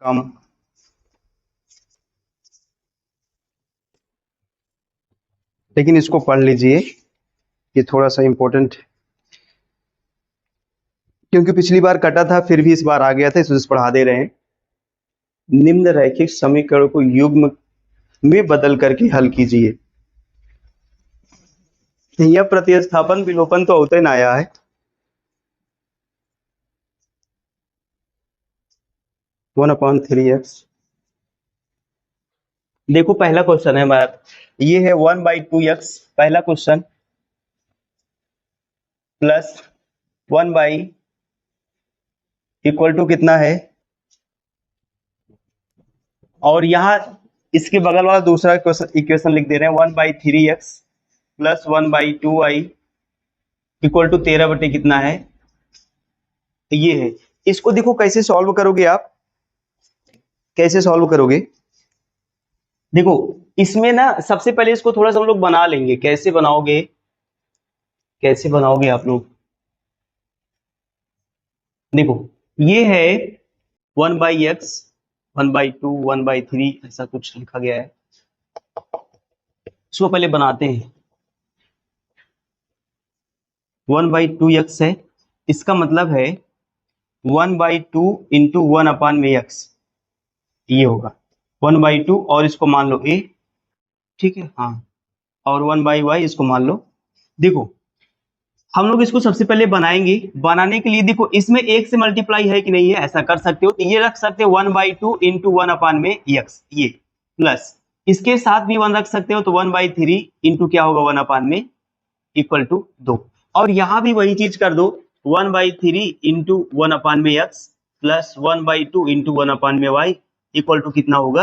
कम। लेकिन इसको पढ़ लीजिए, ये थोड़ा सा इंपॉर्टेंट, क्योंकि पिछली बार कटा था फिर भी इस बार आ गया था, इसको पढ़ा दे रहे हैं। निम्न रैखिक समीकरण को युग्म में बदल करके हल कीजिए। यह प्रतिस्थापन विलोपन तो होते ना आया है। One upon 3x। देखो पहला क्वेश्चन है हमारा, ये है 1/2x पहला question, plus 1 by equal to कितना है, और यहाँ इसके बगल वाला दूसरा इक्वेशन लिख दे रहे हैं 1/3x plus 1/2y equal to 13 बटे कितना है, ये है। इसको देखो कैसे सॉल्व करोगे आप, कैसे सॉल्व करोगे। देखो इसमें ना सबसे पहले इसको थोड़ा सा हम लोग बना लेंगे। कैसे बनाओगे, कैसे बनाओगे आप लोग, देखो ये है 1/x 1/2 1/3 ऐसा कुछ लिखा गया है। इसको पहले बनाते हैं। 1/2x है, इसका मतलब है 1/2 इंटू 1/x, ये होगा 1/2, और इसको मान लो a, ठीक है, हाँ, और 1/y इसको मान लो। देखो हम लोग इसको सबसे पहले बनाएंगे। बनाने के लिए देखो इसमें एक से मल्टीप्लाई है कि नहीं है, ऐसा कर सकते हो, तो ये रख सकते हो 1/2 इंटू 1/x, ये प्लस इसके साथ भी 1 रख सकते हो, तो 1/3 इंटू क्या होगा 1/, इक्वल टू 2। और यहां भी वही चीज कर दो, 1/3 into 1/x plus 1/2 into 1/y equal to कितना होगा।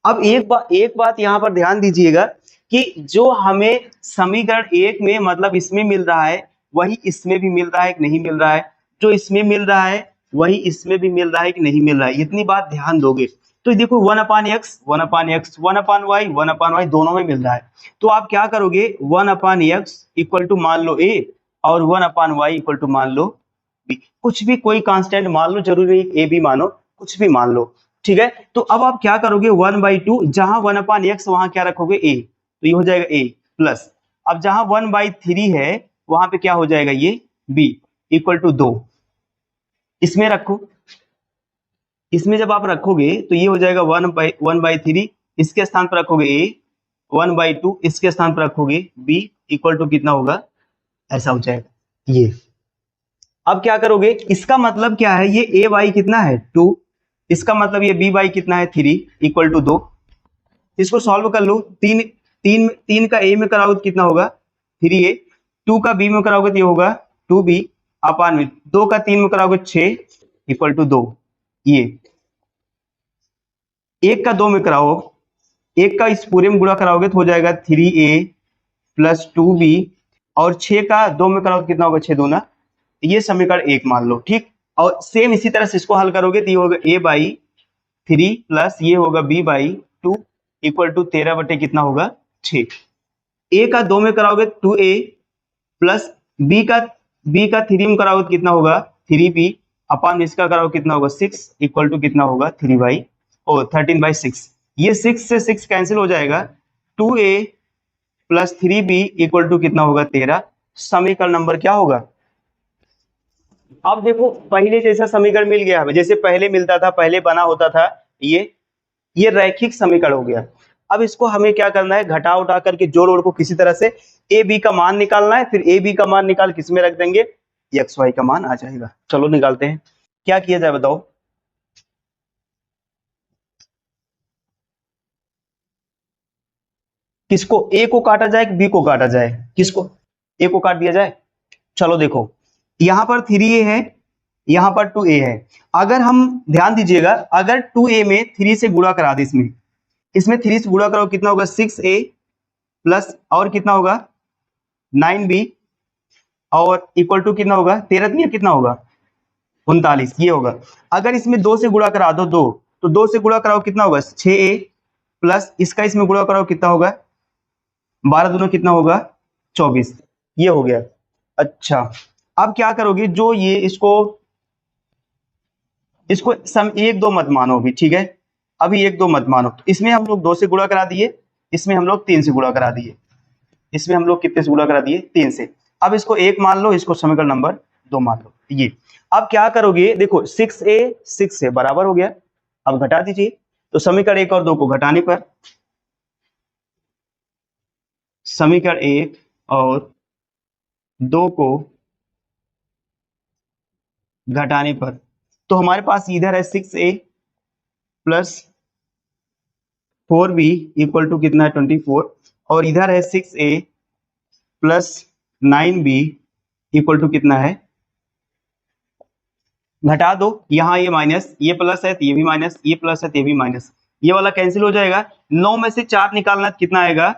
अब एक बात यहां पर ध्यान दीजिएगा कि जो हमें समीकरण 1 में मतलब इसमें मिल रहा है वही इसमें भी मिल रहा है कि नहीं मिल रहा है, जो इसमें मिल रहा है वही इसमें भी मिल रहा है कि नहीं मिल रहा है, इतनी बात ध्यान दोगे। तो देखो 1/x 1/x 1/y दोनों में मिल रहा है, तो आप क्या करोगे 1/x इक्वल टू मान लो a और 1/y इक्वल टू मान लो b, कुछ भी कोई कांस्टेंट मान लो, जरूरी नहीं a b मानो, कुछ भी मान लो, ठीक है। तो अब आप क्या करोगे 1/2, जहां 1/x वहां क्या रखोगे a, तो ये हो जाएगा a प्लस, अब जहां 1/3 है वहां पे क्या हो जाएगा ये b इक्वल टू 2, इसमें रखो। इसमें जब आप रखोगे तो ये हो जाएगा 1/3, इसके स्थान पर रखोगे a, 1/2 इसके स्थान पर रखोगे b इक्वल टू कितना होगा, ऐसा हो जाएगा ये। अब क्या करोगे, इसका मतलब क्या है, ये a बाई कितना है 2, इसका मतलब ये b बाई कितना है 3 इक्वल टू 2। इसको सॉल्व कर लो, तीन का a में कराओगे तो कितना होगा 3a, 2 का b में कराओगे तो ये होगा 2b अपान में 2 का 3 में कराओगे 6 इक्वल टू 2। ये 1 का 2 में कराओ, 1 का इस पूरे में गुणा कराओगे तो हो जाएगा 3a प्लस 2b, और 6 का 2 में कराओ तो कितना होगा 6 दूना, ये समीकरण 1 मान लो, ठीक। और सेम इसी तरह से इसको हल करोगे तो ये होगा a/3 प्लस ये होगा b/2 इक्वल टू 13 बटे कितना होगा 6। a का 2 में कराओगे 2a प्लस b का 3 में कराओगे तो कितना होगा 3b अपान इसका कराओगे कितना होगा 6 इक्वल टू कितना होगा 13/6। ये 6 से 6 कैंसिल हो जाएगा, 2a plus 3b equal to कितना होगा 13। समीकरण नंबर क्या होगा। अब देखो पहले जैसा समीकरण मिल गया हमें, जैसे पहले मिलता था, पहले बना होता था, ये रैखिक समीकरण हो गया। अब इसको हमें क्या करना है, घटा उठा करके जोड़ ओड़ को किसी तरह से ए बी का मान निकालना है, फिर ए बी का मान निकाल किस में रख देंगे, एक्स वाई का मान आ जाएगा। चलो निकालते हैं, क्या किया जाए बताओ। किसको, ए को काटा जाए कि बी को काटा जाए, किसको, ए को काट दिया जाए। चलो देखो यहां पर 3a है, यहां पर 2a है, अगर हम ध्यान दीजिएगा, अगर 2a में 3 से गुणा करा दे, इसमें 3 से गुणा करो कितना होगा 6a प्लस और कितना होगा 9b और इक्वल टू कितना होगा 13 कितना होगा 39, ये होगा। अगर इसमें 2 से गुणा करा दो, 2 तो 2 से गुणा कराओ कितना होगा 6a प्लस इसका इसमें गुणा कराओ कितना होगा 12 दूना कितना होगा 24, ये हो गया। अच्छा अब क्या करोगे, जो ये इसको इसको सम 1 2 मत मानो अभी, ठीक है, अभी 1 2 मत मानो। तो इसमें हम लोग 2 से गुणा करा दिए, इसमें हम लोग 3 से गुणा करा दिए, इसमें हम लोग कितने से गुणा करा दिए, 3 से। अब इसको 1 मान लो, इसको समीकरण नंबर 2 मान लो। ये अब क्या करोगे, देखो 6a 6 से बराबर हो गया, अब घटा दीजिए। तो समीकरण 1 और 2 को घटाने पर, समीकरण 1 और 2 को घटाने पर, तो हमारे पास इधर है 6a plus 4b equal to कितना है 24, और इधर है 6a plus 9b equal to कितना है, घटा दो, यहाँ ये माइनस, ये प्लस है तो ये भी माइनस, ये प्लस है तो ये भी माइनस, ये वाला कैंसिल हो जाएगा। 9 में से 4 निकालना तो कितना आएगा,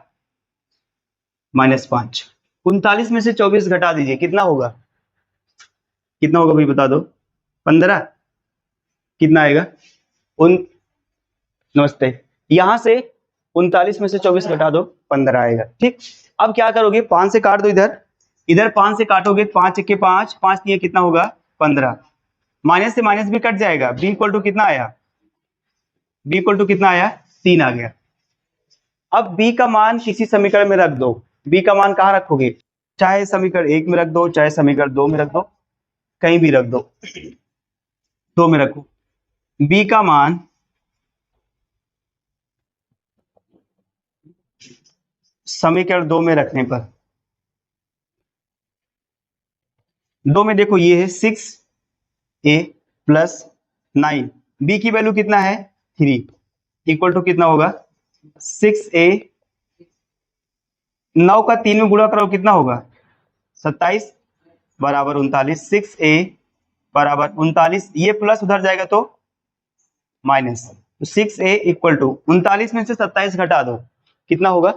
-5। 39 में से 24 घटा दीजिए, कितना होगा, कितना होगा भाई बता दो, 15, कितना आएगा उन, नमस्ते, यहां से 39 में से 24 घटा दो, 15 आएगा। ठीक, अब क्या करोगे, 5 से काट दो, इधर इधर 5 से काटोगे, 5 1 5, 5 3 कितना होगा 15, माइनस से माइनस भी कट जाएगा, b इक्वल टू कितना आया, b इक्वल टू कितना आया 3 आ गया। अब b का मान किसी समीकरण में रख दो, b का मान कहाँ रखोगे, चाहे समीकरण 1 में रख दो, चाहे समीकरण 2 में रख दो, कहीं भी रख दो, 2 में रखो। b का मान समीकरण 2 में रखने पर, 2 में देखो ये है 6a प्लस 9, b की वैल्यू कितना है 3, इक्वल टू कितना होगा 6a, 9 का 3 में गुणा करो कितना होगा 27 बराबर 39, 6a बराबर 39, ये प्लस उधर जाएगा तो माइनस, तो 6a इक्वल टू 39 में से 27 घटा दो, कितना होगा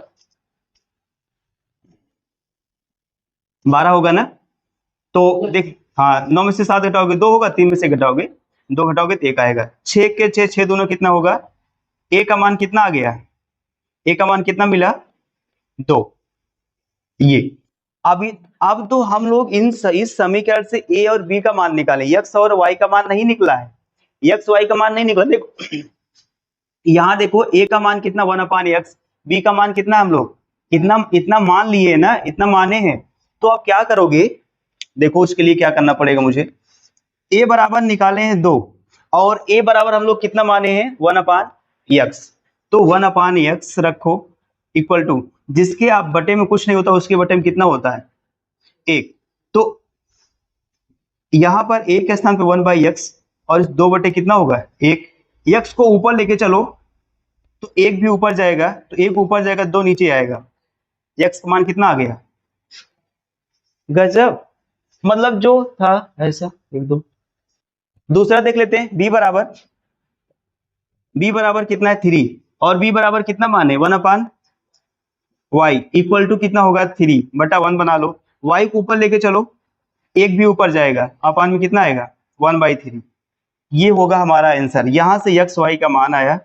12 होगा ना। तो देख, हाँ 9 में से 7 घटाओगे 2 होगा, 3 में से घटाओगे 2 घटाओगे तो 1 आएगा, 6 के 6 6 दोनों कितना होगा, a का मान कितना आ गया, a का मान कितना मिला 2। ये अब तो हम लोग इस समीकरण से a और b का मान निकालें, x और y का मान नहीं निकला है, x y का मान नहीं निकला। देखो यहाँ देखो a का मान कितना 1/x, b का मान कितना, हम लोग इतना मान लिए ना, इतना माने हैं। तो आप क्या करोगे, देखो उसके लिए क्या करना पड़ेगा मुझे, a बराबर निकाले हैं 2, और a बराबर हम लोग कितना माने हैं 1/x, तो 1/x रखो इक्वल टू, जिसके आप बटे में कुछ नहीं होता उसके बटे में कितना होता है 1, तो यहां पर a के स्थान पे 1/x, और इस 2 बटे कितना होगा 1, x को ऊपर लेके चलो तो 1 भी ऊपर जाएगा, तो 1 ऊपर जाएगा 2 नीचे आएगा, x का मान कितना आ गया, गजब, मतलब जो था ऐसा एक दो। दूसरा देख लेते हैं, b बराबर कितना है 3, और b बराबर कितना माने 1/y इक्वल टू कितना होगा 3/1 बना लो, y को ऊपर लेके चलो 1 भी ऊपर जाएगा, अपान में कितना आएगा 1/3, ये होगा हमारा आंसर, यहां से x y का मान आया।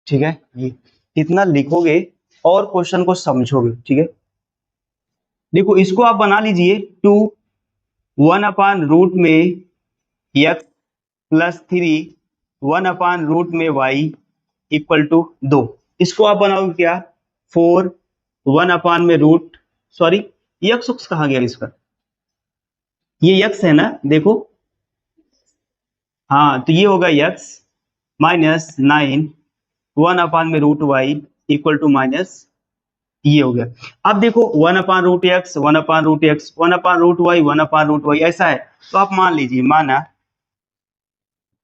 ठीक है, ये इतना लिखोगे और क्वेश्चन को समझोगे। ठीक है, देखो इसको आप बना लीजिए 2 1/रूट में x प्लस 3 1/रूट में y इक्वल टू 2, इसको आप बनाओगे क्या 4 1 में रूट, सॉरी x कहाँ गया इसका, ये x है ना, देखो हाँ, तो ये होगा x माइनस 9 1 में root y equal to minus, ये हो गया। अब देखो 1/√x 1/√x 1/√y 1/√y ऐसा है, तो आप मान लीजिए, माना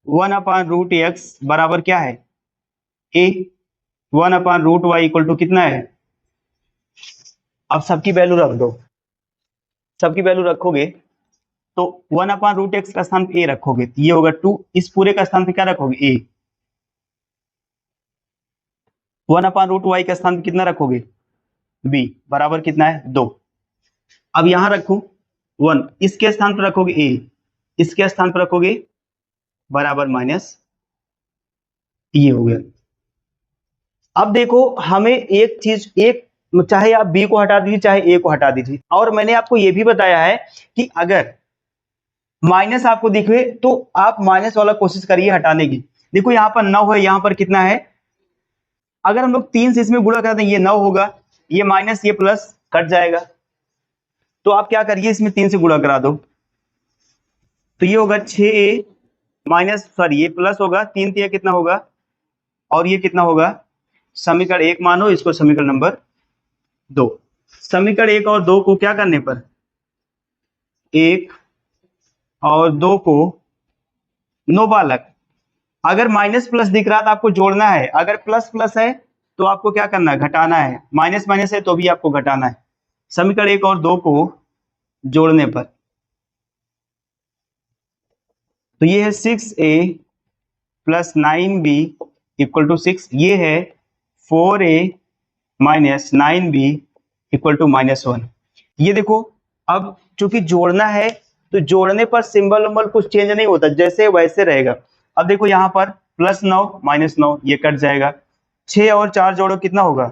1/√x बराबर क्या है a, 1/√y इक्वल टू कितना है, अब सबकी वैल्यू रख दो, सबकी वैल्यू रखोगे तो 1/√x का स्थान पे a रखोगे तो ये होगा 2, इस पूरे का स्थान पे क्या रखोगे a, 1/√y का स्थान पे कितना रखोगे b बराबर कितना है 2, अब यहां रखो 1, इसके स्थान पर रखोगे a, इसके स्थान पर रखोगे बराबर माइनस, ये हो गया। अब देखो हमें एक चीज, एक चाहे आप b को हटा दीजिए चाहे a को हटा दीजिए, और मैंने आपको ये भी बताया है कि अगर माइनस आपको दिखे तो आप माइनस वाला कोशिश करिए हटाने की। देखो यहाँ पर 9 है, यहाँ पर कितना है, अगर हम लोग 3 से इसमें गुणा कर दें ये 9 होगा, ये माइनस ये प्लस कट जाएगा, तो आप क्या करिए इसमें 3 से गुणा करा दो, तो ये होगा 6a माइनस सॉरी ये प्लस होगा, 3 3 कितना होगा, और ये कितना होगा, समीकरण 1 मानो, इसको समीकरण नंबर 2। समीकरण 1 और 2 को क्या करने पर, 1 और 2 को नो बालक, अगर माइनस प्लस दिख रहा तो आपको जोड़ना है, अगर प्लस प्लस है तो आपको क्या करना है, घटाना है, माइनस माइनस है तो भी आपको घटाना है। समीकरण 1 और 2 को जोड़ने पर तो ये है 6a plus 9b equal to 6, ये है 4a minus 9b equal to -1। ये देखो अब चूंकि जोड़ना है तो जोड़ने पर सिंबल उम्बल कुछ चेंज नहीं होता, जैसे वैसे रहेगा। अब देखो यहाँ पर +9 -9 ये कट जाएगा, 6 और 4 जोड़ो कितना होगा,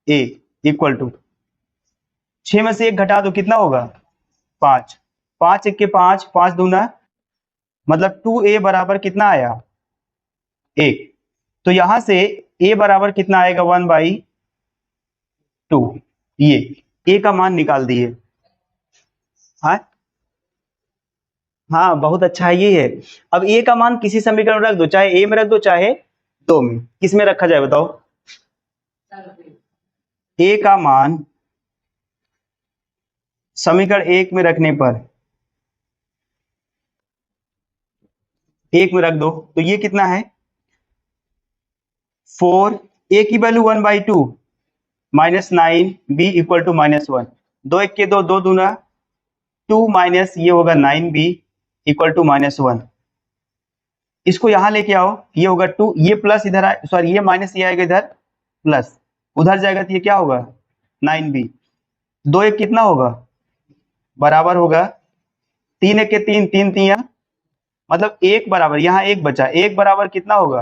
a इक्वल टू 6 में से 1 घटा दो कितना होगा, 5, 5 1 के 5, 5 दूना मतलब 2a बराबर कितना आया, 1। तो यहां से a बराबर कितना आएगा, 1/2, ये a का मान निकाल दिए। हाँ हाँ बहुत अच्छा है, ये है। अब a का मान किसी समीकरण में रख दो, चाहे a में रख दो चाहे 2 में, किस में रखा जाए बताओ, a का मान समीकरण 1 में रखने पर 1 में रख दो तो ये कितना है 4, a की वैल्यू 1/2 -9 b इक्वल टू -1, 2 1 के 2, 2 दूना 2 माइनस ये होगा 9b इक्वल टू -1। इसको यहां लेके आओ, ये होगा 2, ये प्लस इधर सॉरी ये माइनस ये आएगा इधर प्लस, उधर जाएगा तो ये क्या होगा 9b, 2 1 कितना होगा बराबर होगा 3 1 के 3, 3 3 मतलब 1 बराबर, यहाँ 1 बचा, 1 बराबर कितना होगा,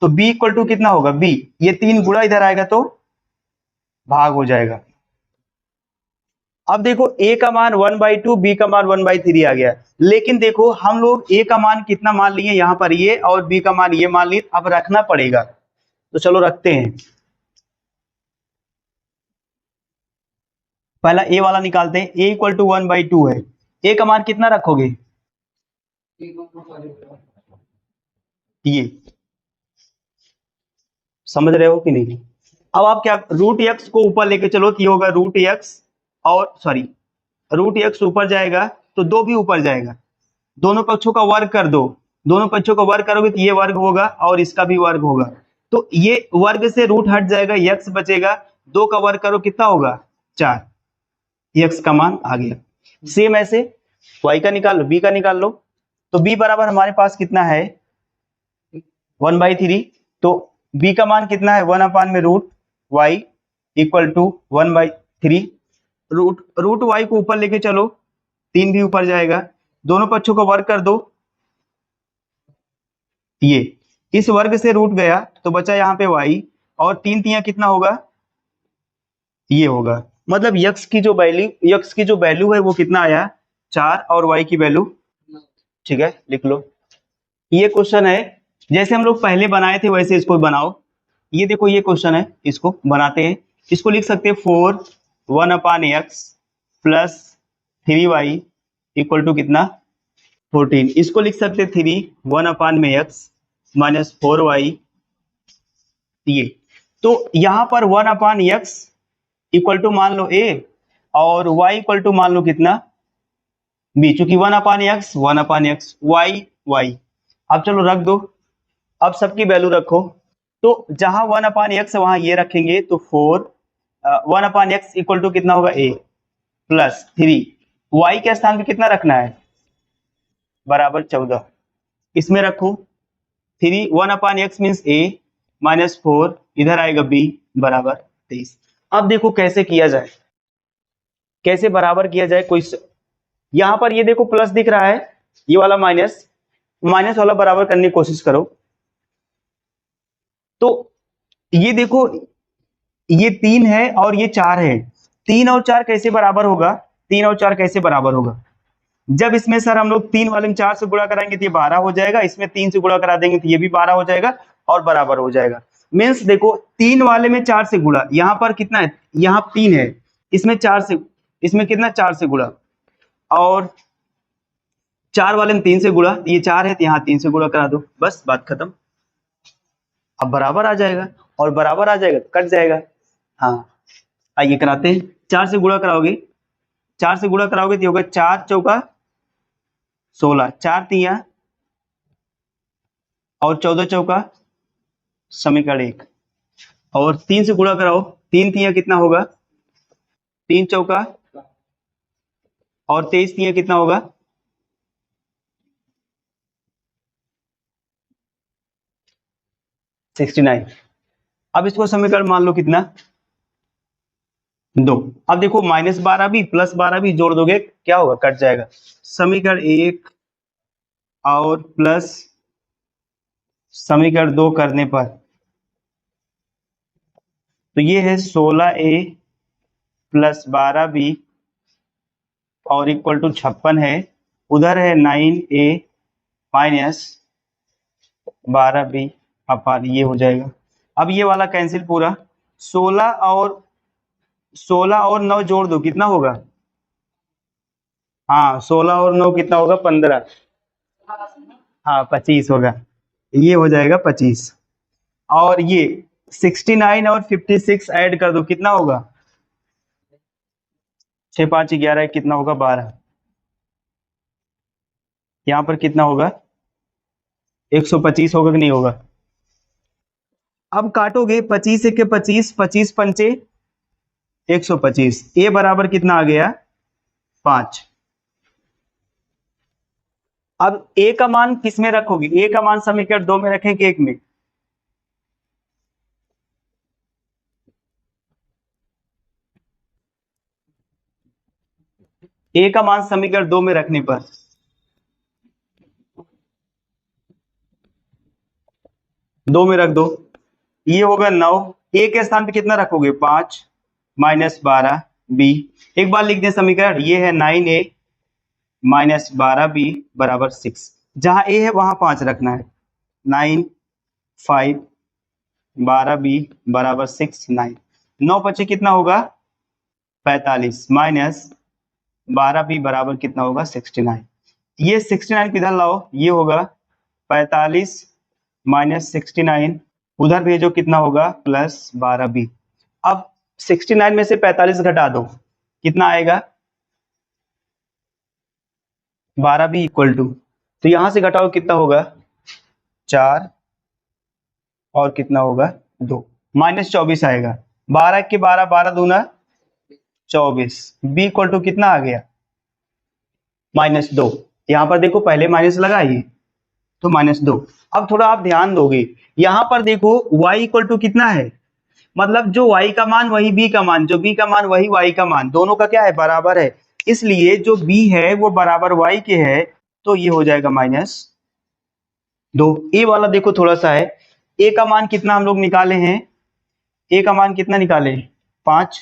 तो b इक्वल टू कितना होगा b, ये 3 गुणा इधर आएगा तो भाग हो जाएगा। अब देखो a का मान 1/2, b का मान 1/3 आ गया, लेकिन देखो हम लोग a का मान कितना मान लिए यहाँ पर ये, और b का मान ये मान लिए, अब रखना पड़ेगा, तो चलो रखते हैं। पहला a वाला निकालते हैं, a इक्वल टू 1/2 है, a का मान कितना रखोगे, ये समझ रहे हो कि नहीं। अब आप क्या √x को ऊपर लेके चलो तो ये होगा √x, और सॉरी √x ऊपर जाएगा तो 2 भी ऊपर जाएगा, दोनों पक्षों का वर्ग कर दो, दोनों पक्षों का वर्ग करोगे तो ये वर्ग होगा और इसका भी वर्ग होगा, तो ये वर्ग से रूट हट जाएगा, x बचेगा, 2 का वर्ग करो कितना होगा 4, x का मान आ गया। सेम ऐसे y का निकाल लो, b का निकाल लो, तो b बराबर हमारे पास कितना है 1/3, तो b का मान कितना है 1/√y equal to 1/3, root y को ऊपर लेके चलो, 3 भी ऊपर जाएगा, दोनों पक्षों का वर्ग कर दो, ये इस वर्ग से रूट गया तो बचा यहाँ पे y, और 3 3 कितना होगा, ये होगा, मतलब x की जो वैल्यू है वो कितना आया 4, और y की वैल्यू, ठीक है लिख लो। ये क्वेश्चन है, जैसे हम लोग पहले बनाए थे वैसे इसको बनाओ। ये देखो ये क्वेश्चन है, इसको बनाते हैं, इसको लिख सकते हैं 4 1/x plus 3y equal to कितना 14, इसको लिख सकते हैं 3 1/x माइनस 4y, ये तो यहाँ पर 1/x इक्वल टू मान लो a और y इक्वल टू मान लो कितना b, चूंकि 1/x 1/x y, अब चलो रख दो, अब सबकी वैल्यू रखो, तो जहां 1/x वहां ये रखेंगे तो 4 1/x इक्वल टू कितना होगा a प्लस 3, y के स्थान पे कितना रखना है बराबर 14, इसमें रखो 3 1/x मीन्स a माइनस 4 इधर आएगा b बराबर 23। अब देखो कैसे किया जाए, कैसे बराबर किया जाए, कोई यहां पर ये देखो प्लस दिख रहा है, ये वाला माइनस, माइनस वाला बराबर करने की कोशिश करो, तो ये देखो ये 3 है और ये 4 है, 3 और 4 कैसे बराबर होगा, 3 और 4 कैसे बराबर होगा, जब इसमें सर हम लोग 3 वाले में 4 से गुणा कराएंगे तो ये 12 हो जाएगा, इसमें 3 से गुणा करा देंगे तो ये भी 12 हो जाएगा और बराबर हो जाएगा। मीन्स देखो 3 वाले में 4 से गुणा, यहाँ पर कितना है, यहाँ 3 है, इसमें 4 से, इसमें कितना 4 से गुणा, और 4 वाले में 3 से गुणा, ये 4 है तो यहाँ 3 से गुणा करा दो, बस बात खत्म। अब बराबर आ जाएगा, और बराबर आ जाएगा तो कट जाएगा। हाँ आइए कराते हैं। 4 से गुणा कराओगे, 4 से गुणा कराओगे तो होगा 4 चौका 16, 4 तिया और 14 चौका समीकरण 1, और 3 से गुणा कराओ, 3 तिया कितना होगा, 3 चौका और 23 तिया कितना होगा, 69। अब इसको समीकरण मान लो कितना, 2। अब देखो -12 भी प्लस 12 भी जोड़ दोगे क्या होगा, कट जाएगा। समीकरण 1 और प्लस समीकरण 2 करने पर तो ये है 16a प्लस 12b और इक्वल टू 56 है, उधर है 9a माइनस 12b अपान ये हो जाएगा। अब ये वाला कैंसिल पूरा, 16 और 9 जोड़ दो कितना होगा, हाँ 16 और 9 कितना होगा, 15, हाँ 25 होगा, ये हो जाएगा 25। और ये 69 और 56 ऐड कर दो कितना होगा, 6 5 11 कितना होगा, 12। यहाँ पर कितना होगा, 125 होगा कि नहीं होगा। अब काटोगे 25 के 25, 25 पंचे 125, ए बराबर कितना आ गया, 5। अब ए का मान किस में रखोगे, ए का मान समीकरण 2 में रखें कि 1 में, ए का मान समीकरण 2 में रखने पर दो में रख दो, ये होगा 9, ए के स्थान पे कितना रखोगे, 5 माइनस 12 बी। एक बार लिख दें समीकरण, ये है 9a माइनस 12b बराबर 6, जहां ए है वहां 5 रखना है, 9 5 12b बराबर 6 9, 9 पचे कितना होगा, 45 माइनस 12b बराबर कितना होगा, 69। ये 69 किधर लाओ, ये होगा 45 माइनस 69, उधर भेजो कितना होगा, प्लस 12b। अब 69 में से 45 घटा दो कितना आएगा, 12b इक्वल टू, तो यहां से घटाओ कितना होगा, 4 और कितना होगा 2, माइनस 24 आएगा, 12 के 12, 12 दूना 24, b इक्वल टू कितना आ गया, -2। यहाँ पर देखो पहले माइनस लगाइए तो -2। अब थोड़ा आप ध्यान दोगे, यहाँ पर देखो y इक्वल टू कितना है, मतलब जो y का मान वही b का मान, जो b का मान वही y का मान, दोनों का क्या है, बराबर है, इसलिए जो b है वो बराबर y के है, तो ये हो जाएगा -2। a वाला देखो थोड़ा सा है, a का मान कितना हम लोग निकाले हैं, a का मान कितना निकाले, 5,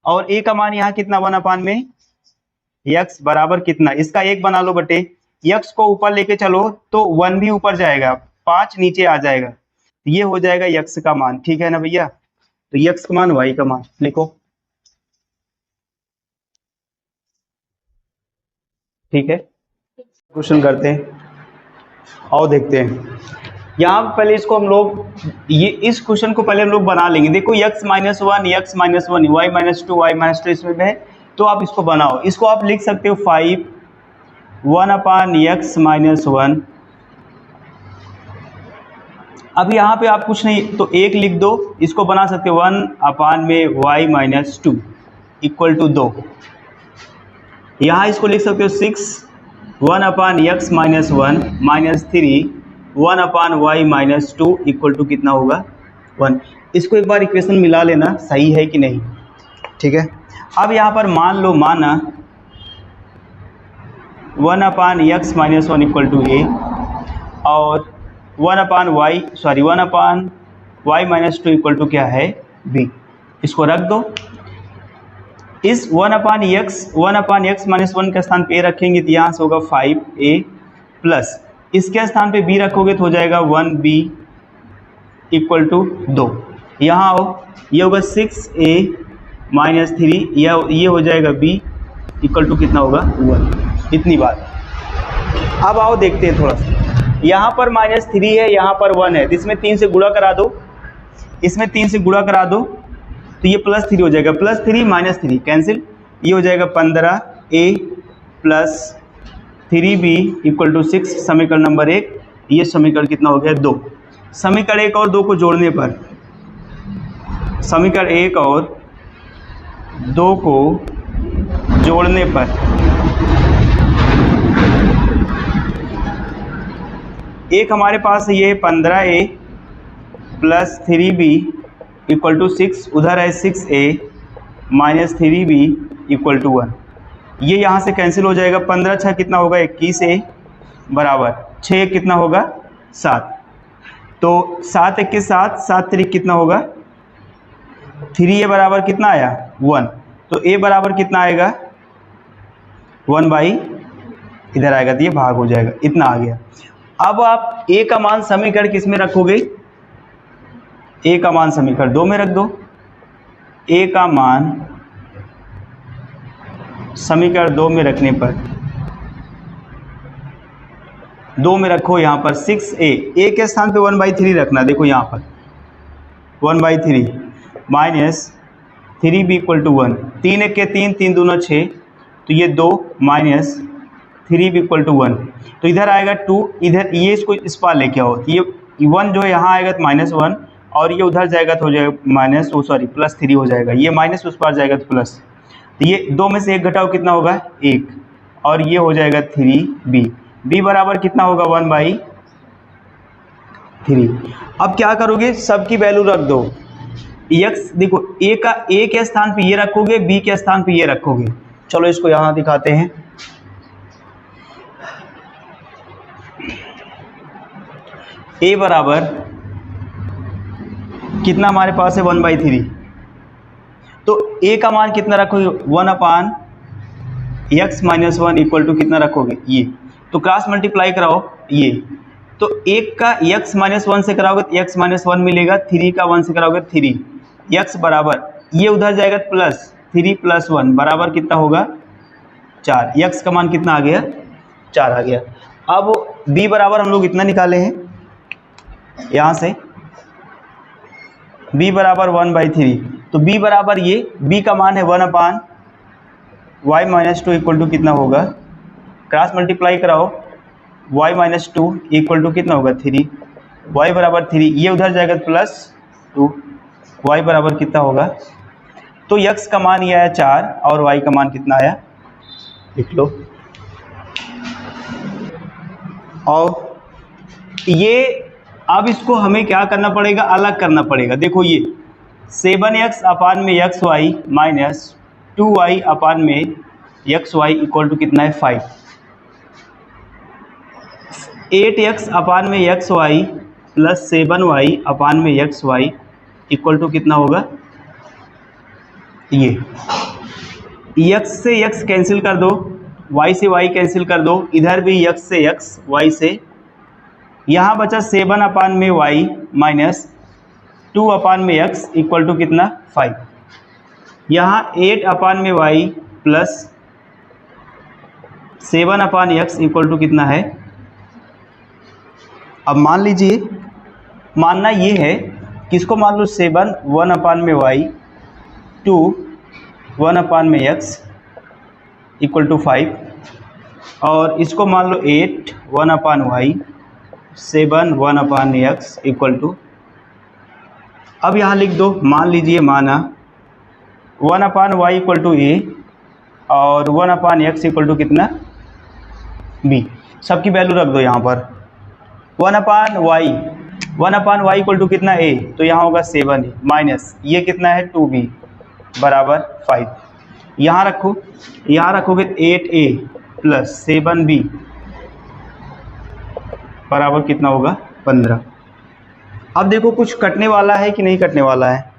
और a का मान यहाँ कितना, 1 में x बराबर कितना, इसका 1 बना लो बटे, x को ऊपर लेके चलो तो 1 भी ऊपर जाएगा, 5 नीचे आ जाएगा, ये हो जाएगा x का मान, ठीक है ना भैया। तो x का मान y का मान लिखो, ठीक है। क्वेश्चन करते हैं और देखते हैं। यहाँ पहले इसको हम लोग, ये इस क्वेश्चन को पहले हम लोग बना लेंगे। देखो x -1 x -1 y -2 y -2 इसमें है, तो आप इसको बनाओ। इसको आप लिख सकते हो 5 1/x -1। अब यहाँ पे आप कुछ नहीं तो 1 लिख दो, इसको बना सकते हो 1 में y -2 इक्वल टू 2। यहाँ इसको लिख सकते हो 6 1/x -1 -3 1/y -2 इक्वल टू कितना होगा, 1। इसको एक बार इक्वेशन मिला लेना, सही है कि नहीं, ठीक है। अब यहाँ पर मान लो, माना 1/x -1 इक्वल टू a और 1/y -2 इक्वल टू क्या है, b। इसको रख दो, इस 1/x माइनस 1 के स्थान पे a रखेंगे तो यहाँ से होगा 5a प्लस इसके स्थान पे b रखोगे तो हो जाएगा 1b इक्वल टू 2। यहाँ आओ, ये होगा 6a माइनस 3, ये हो जाएगा b इक्वल टू कितना होगा 1। इतनी बात। अब आओ देखते हैं थोड़ा सा, यहाँ पर -3 है, यहाँ पर 1 है, तो इसमें 3 से गुणा करा दो, इसमें 3 से गुणा करा दो तो ये +3 हो जाएगा, +3 -3 कैंसिल, ये हो जाएगा 15a plus 3b equal to 6। समीकरण नंबर 1, ये समीकरण कितना हो गया 2। समीकरण 1 और 2 को जोड़ने पर, समीकरण 1 और 2 को जोड़ने पर एक हमारे पास ये 15a plus 3b equal to 6, उधर है 6a minus 3b equal to 1। ये यहाँ से कैंसिल हो जाएगा, 15 छः कितना होगा 21a बराबर 6 कितना होगा 7, तो 7 1 के 7, 7 3 कितना होगा 3a बराबर कितना आया 1, तो a बराबर कितना आएगा 1/, इधर आएगा तो ये भाग हो जाएगा, इतना आ गया। अब आप a का मान समीकरण किस में रखोगे, a का मान समीकरण 2 में रख दो। a का मान समीकरण 2 में रखने पर 2 में रखो, यहाँ पर 6a के स्थान पे 1/3 रखना, देखो यहाँ पर 1/3 माइनस 3b इक्वल टू 1, 3 1 के 3, 3 दूना 6, तो ये 2 माइनस 3b इक्वल टू 1, तो इधर आएगा 2, इधर ये इसको इस पार लेके आओ, तो ये 1 जो है यहाँ आएगा तो -1 और ये उधर जाएगा तो हो जाएगा +3 हो जाएगा, ये माइनस उस पार जाएगा तो प्लस, तो ये 2 में से 1 घटाओ कितना होगा 1 और ये हो जाएगा 3b, b बराबर कितना होगा 1/3। अब क्या करोगे, सबकी वैल्यू रख दो, x देखो a के स्थान पे ये रखोगे, b के स्थान पे ये रखोगे। चलो इसको यहाँ दिखाते हैं, a बराबर कितना हमारे पास है 1/3, तो a का मान कितना रखोगे 1/x माइनस 1 इक्वल टू कितना रखोगे ये, तो क्रॉस मल्टीप्लाई कराओ ये, तो 1 का x माइनस 1 से कराओगे तो x माइनस 1 मिलेगा, 3 का 1 से कराओगे 3, x बराबर ये उधर जाएगा +3 + 1 बराबर कितना होगा 4, x का मान कितना आ गया 4 आ गया। अब b बराबर हम लोग इतना निकाले हैं, यहाँ से b बराबर 1/3, तो b बराबर ये b का मान है 1/y माइनस 2 इक्वल टू कितना होगा, क्रॉस मल्टीप्लाई कराओ, y माइनस 2 इक्वल टू कितना होगा 3, y बराबर 3, ये उधर जाएगा +2, y बराबर कितना होगा, तो x का मान ये आया 4 और y का मान कितना आया लिख लो। और ये अब इसको हमें क्या करना पड़ेगा, अलग करना पड़ेगा। देखो ये 7x अपान में xy माइनस 2y अपान में xy इक्वल टू कितना है 5, 8x अपान में xy प्लस 7y अपान में xy इक्वल टू कितना होगा, ये x से x कैंसिल कर दो, y से y कैंसिल कर दो, इधर भी x से x y से, यहाँ बचा 7 अपान में y माइनस 2 अपान में x इक्वल टू कितना 5, यहाँ 8 अपान में y plus 7 upon x equal to कितना है। अब मान लीजिए, मानना ये है, किसको मान लो 7 1 अपान में y 2 1 अपान में x इक्वल टू 5, और इसको मान लो 8 1 upon y 7 1 upon x equal to, अब यहाँ लिख दो, मान लीजिए माना 1 upon y equal to a और 1 अपान x इक्वल टू कितना b, सबकी वैल्यू रख दो यहाँ पर। 1 अपान y इक्वल टू कितना a, तो यहाँ होगा 7 माइनस ये कितना है 2b बराबर 5, यहाँ रखो, यहाँ रखोगे 8a प्लस 7b बराबर कितना होगा 15। अब देखो कुछ कटने वाला है कि नहीं कटने वाला है,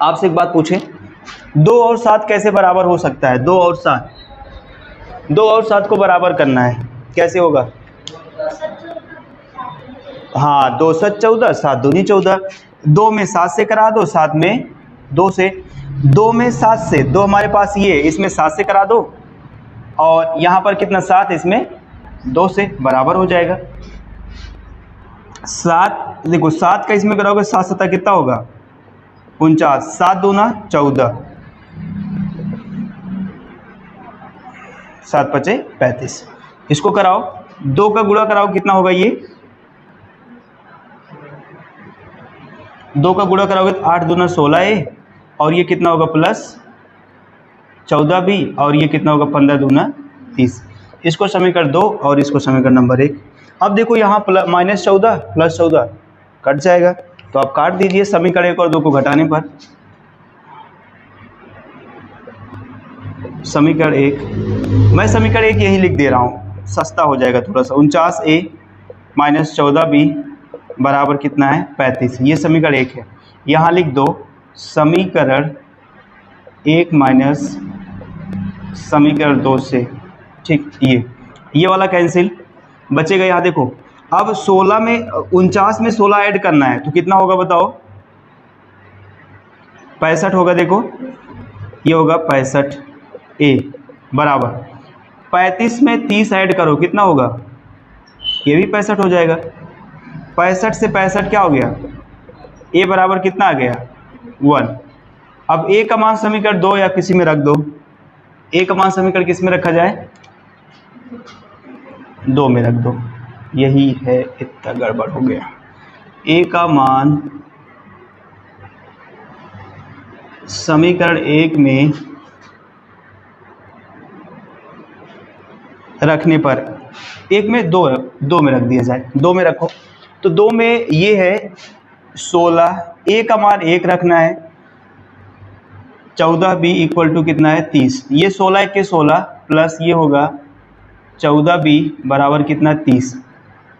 आपसे एक बात पूछे, 2 और 7 कैसे बराबर हो सकता है? 2 और 7 को बराबर करना है, कैसे होगा? हाँ, 2 7 14, 7 दूनी 14। 2 में 7 से करा दो, 7 में 2 से, 2 में 7 से, 2 हमारे पास ये, इसमें 7 से करा दो, और यहाँ पर कितना 7, इसमें 2 से, बराबर हो जाएगा। 7 देखो, 7 का इसमें कराओगे, 7 7 कितना होगा? 49, 7 दूना 14, 7 5 35। इसको कराओ, 2 का गुणा कराओ, कितना होगा ये? 2 का गुणा कराओगे तो 8 दूना 16 है, और ये कितना होगा? प्लस 14 भी, और ये कितना होगा? 15 दूना 30। इसको समीकरण 2 और इसको समीकरण नंबर 1। अब देखो यहाँ -14 प्लस 14 कट जाएगा, तो आप काट दीजिए समीकरण 1 और 2 को घटाने पर। समीकरण 1, मैं समीकरण 1 यही लिख दे रहा हूँ, सस्ता हो जाएगा थोड़ा सा। 49A माइनस 14B बराबर कितना है? 35। ये समीकरण 1 है। यहाँ लिख दो समीकरण 1 माइनस समीकरण 2 से, ठीक। ये वाला कैंसिल, बचेगा यहाँ देखो। अब 16 में 49 में 16 ऐड करना है, तो कितना होगा बताओ? 65 होगा। देखो ये होगा 65A बराबर 35 में 30 ऐड करो, कितना होगा? ये भी 65 हो जाएगा। 65 से 65 क्या हो गया? A बराबर कितना आ गया? 1। अब A का मान समीकरण 2 या किसी में रख दो। A का मान समीकरण किस में रखा जाए? 2 में रख दो। यही है, इतना गड़बड़ हो गया। A का मान समीकरण 1 में रखने पर, 1 में 2 में रख दिया जाए। 2 में रखो तो 2 में ये है 16, A का मान 1 रखना है, 14B इक्वल टू कितना है? 30। ये 16 के 16 प्लस ये होगा 14B बराबर कितना? 30।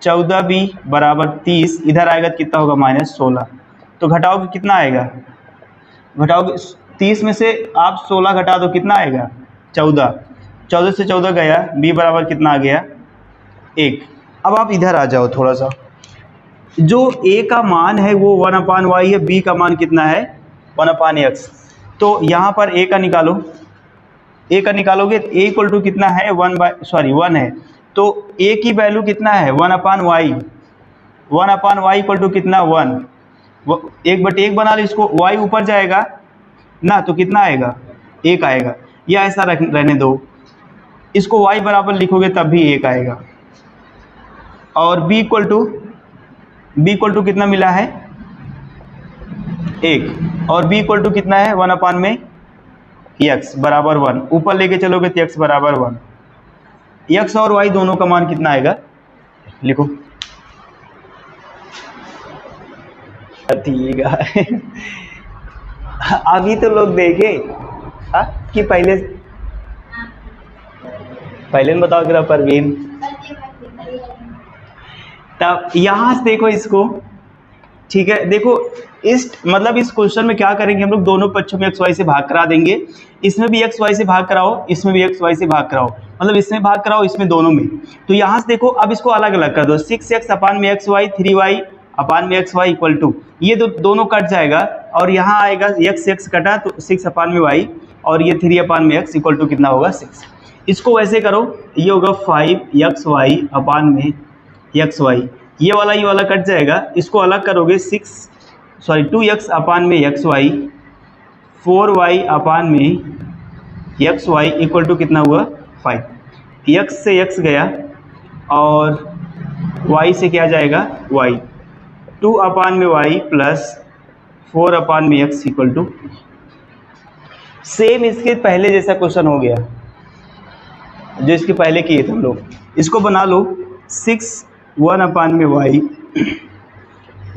14B बराबर 30, इधर आएगा तो कितना होगा? -16। तो घटाओगे कितना आएगा? घटाओगे 30 में से आप 16 घटा दो, कितना आएगा? 14। 14 से 14 गया, B बराबर कितना आ गया? 1। अब आप इधर आ जाओ थोड़ा सा, जो A का मान है वो 1/y है, B का मान कितना है? 1/x। तो यहाँ पर A का निकालो, A का निकालोगे तो A इक्वल टू कितना है? 1 है, तो A की वैल्यू कितना है? 1/y। 1/y इक्वल टू कितना? 1। 1/1 बना लो इसको, y ऊपर जाएगा ना तो कितना आएगा? 1 आएगा, या ऐसा रहने दो, इसको y बराबर लिखोगे तब भी 1 आएगा। और b इक्वल टू कितना मिला है? 1। और b इक्वल टू कितना है? 1/x बराबर 1। ऊपर लेके चलोगे तो x बराबर 1। x और y दोनों का मान कितना आएगा? लिखो। ठीक है। अभी तो लोग देखे कि पहले में बताओ जरा परवीन। तब यहाँ से देखो इसको, ठीक है। देखो इस क्वेश्चन में क्या करेंगे हम लोग? दोनों पक्षों में x y से भाग करा देंगे। इसमें भी x y से भाग कराओ, इसमें भी x y से भाग कराओ, मतलब इसमें भाग कराओ, इसमें दोनों में। तो यहाँ से देखो, अब इसको अलग अलग कर दो। 6x अपान में xy, 3y अपान में xy इक्वल टू, ये दोनों कट जाएगा, और यहाँ आएगा x कटा तो 6 अपान में y, और ये 3 अपान में x इक्वल टू कितना होगा? 6। इसको वैसे करो, ये होगा 5xy अपान में xy, ये वाला कट जाएगा। इसको अलग करोगे 2x अपान में xy, 4y अपान में xy इक्वल टू कितना हुआ? 5। x से x गया और y से क्या जाएगा? y। 2 अपान में y प्लस 4 अपान में x इक्वल टू, सेम इसके पहले जैसा क्वेश्चन हो गया जो इसके पहले किए थे हम लोग। इसको बना लो 6 1 अपान में y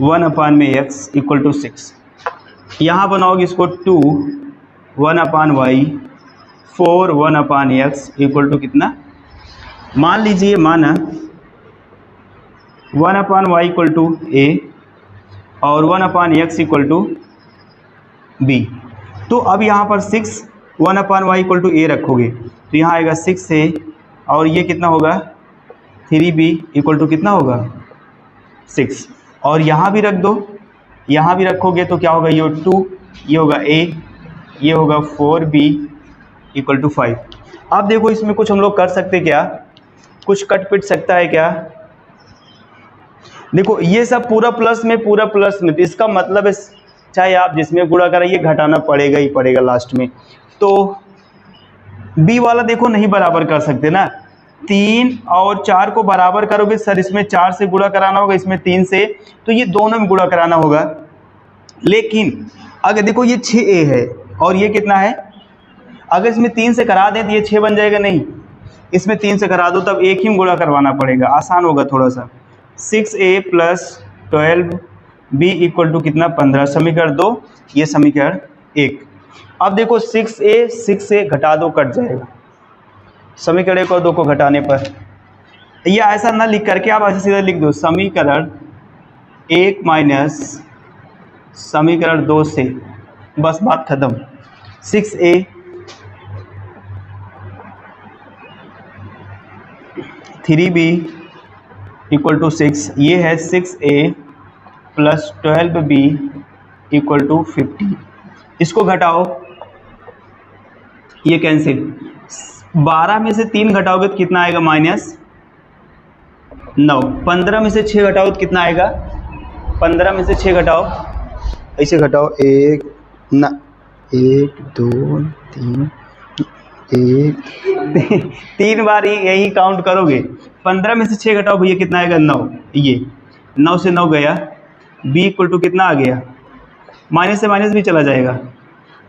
1 अपान में x इक्वल टू 6। यहाँ बनाओगे इसको 2 1 upon y 4 1 upon x equal to कितना? मान लीजिए माना 1 upon y equal to a और 1 upon x equal to b. तो अब यहाँ पर 6 1/y इक्वल टू ए रखोगे तो यहाँ आएगा 6a और ये कितना होगा 3b इक्वल टू कितना होगा 6 और यहाँ भी रख दो, यहाँ भी रखोगे तो क्या होगा, ये 2, ये होगा a, ये होगा 4b इक्वल टू 5। अब देखो इसमें कुछ हम लोग कर सकते क्या, कुछ कट पिट सकता है क्या। देखो ये सब पूरा प्लस में तो इसका मतलब है चाहे आप जिसमें गुणा कराइए घटाना पड़ेगा ही पड़ेगा लास्ट में। तो बी वाला देखो नहीं बराबर कर सकते ना, 3 और 4 को बराबर करोगे सर, इसमें 4 से गुणा कराना होगा, इसमें 3 से, तो ये दोनों में गुणा कराना होगा। लेकिन अगर देखो ये 6a है और ये कितना है, अगर इसमें 3 से करा दें तो ये 6 बन जाएगा, नहीं इसमें 3 से करा दो तब एक ही गुणा करवाना पड़ेगा, आसान होगा थोड़ा सा। 6a plus 12b equal to कितना 15, समीकरण 2, ये समीकरण 1। अब देखो 6 से घटा दो कट जाएगा, समीकरण 1 और 2 को घटाने पर, ये ऐसा ना लिख करके आप ऐसे सीधा लिख दो समीकरण 1 माइनस समीकरण 2 से, बस बात खत्म। 6a 3b इक्वल टू 6, ये है 6a plus 12b equal to 50। इसको घटाओ, ये कैंसिल, 12 में से 3 घटाओगे तो कितना आएगा -9। 15 में से 6 घटाओ तो कितना आएगा, 15 में से 6 घटाओ, ऐसे घटाओ, 1 2 3, 3 बार यही काउंट करोगे। 15 में से 6 घटाओ भैया कितना आएगा 9, ये 9 से 9 गया, b इक्वल टू कितना आ गया, माइनस से माइनस भी चला जाएगा।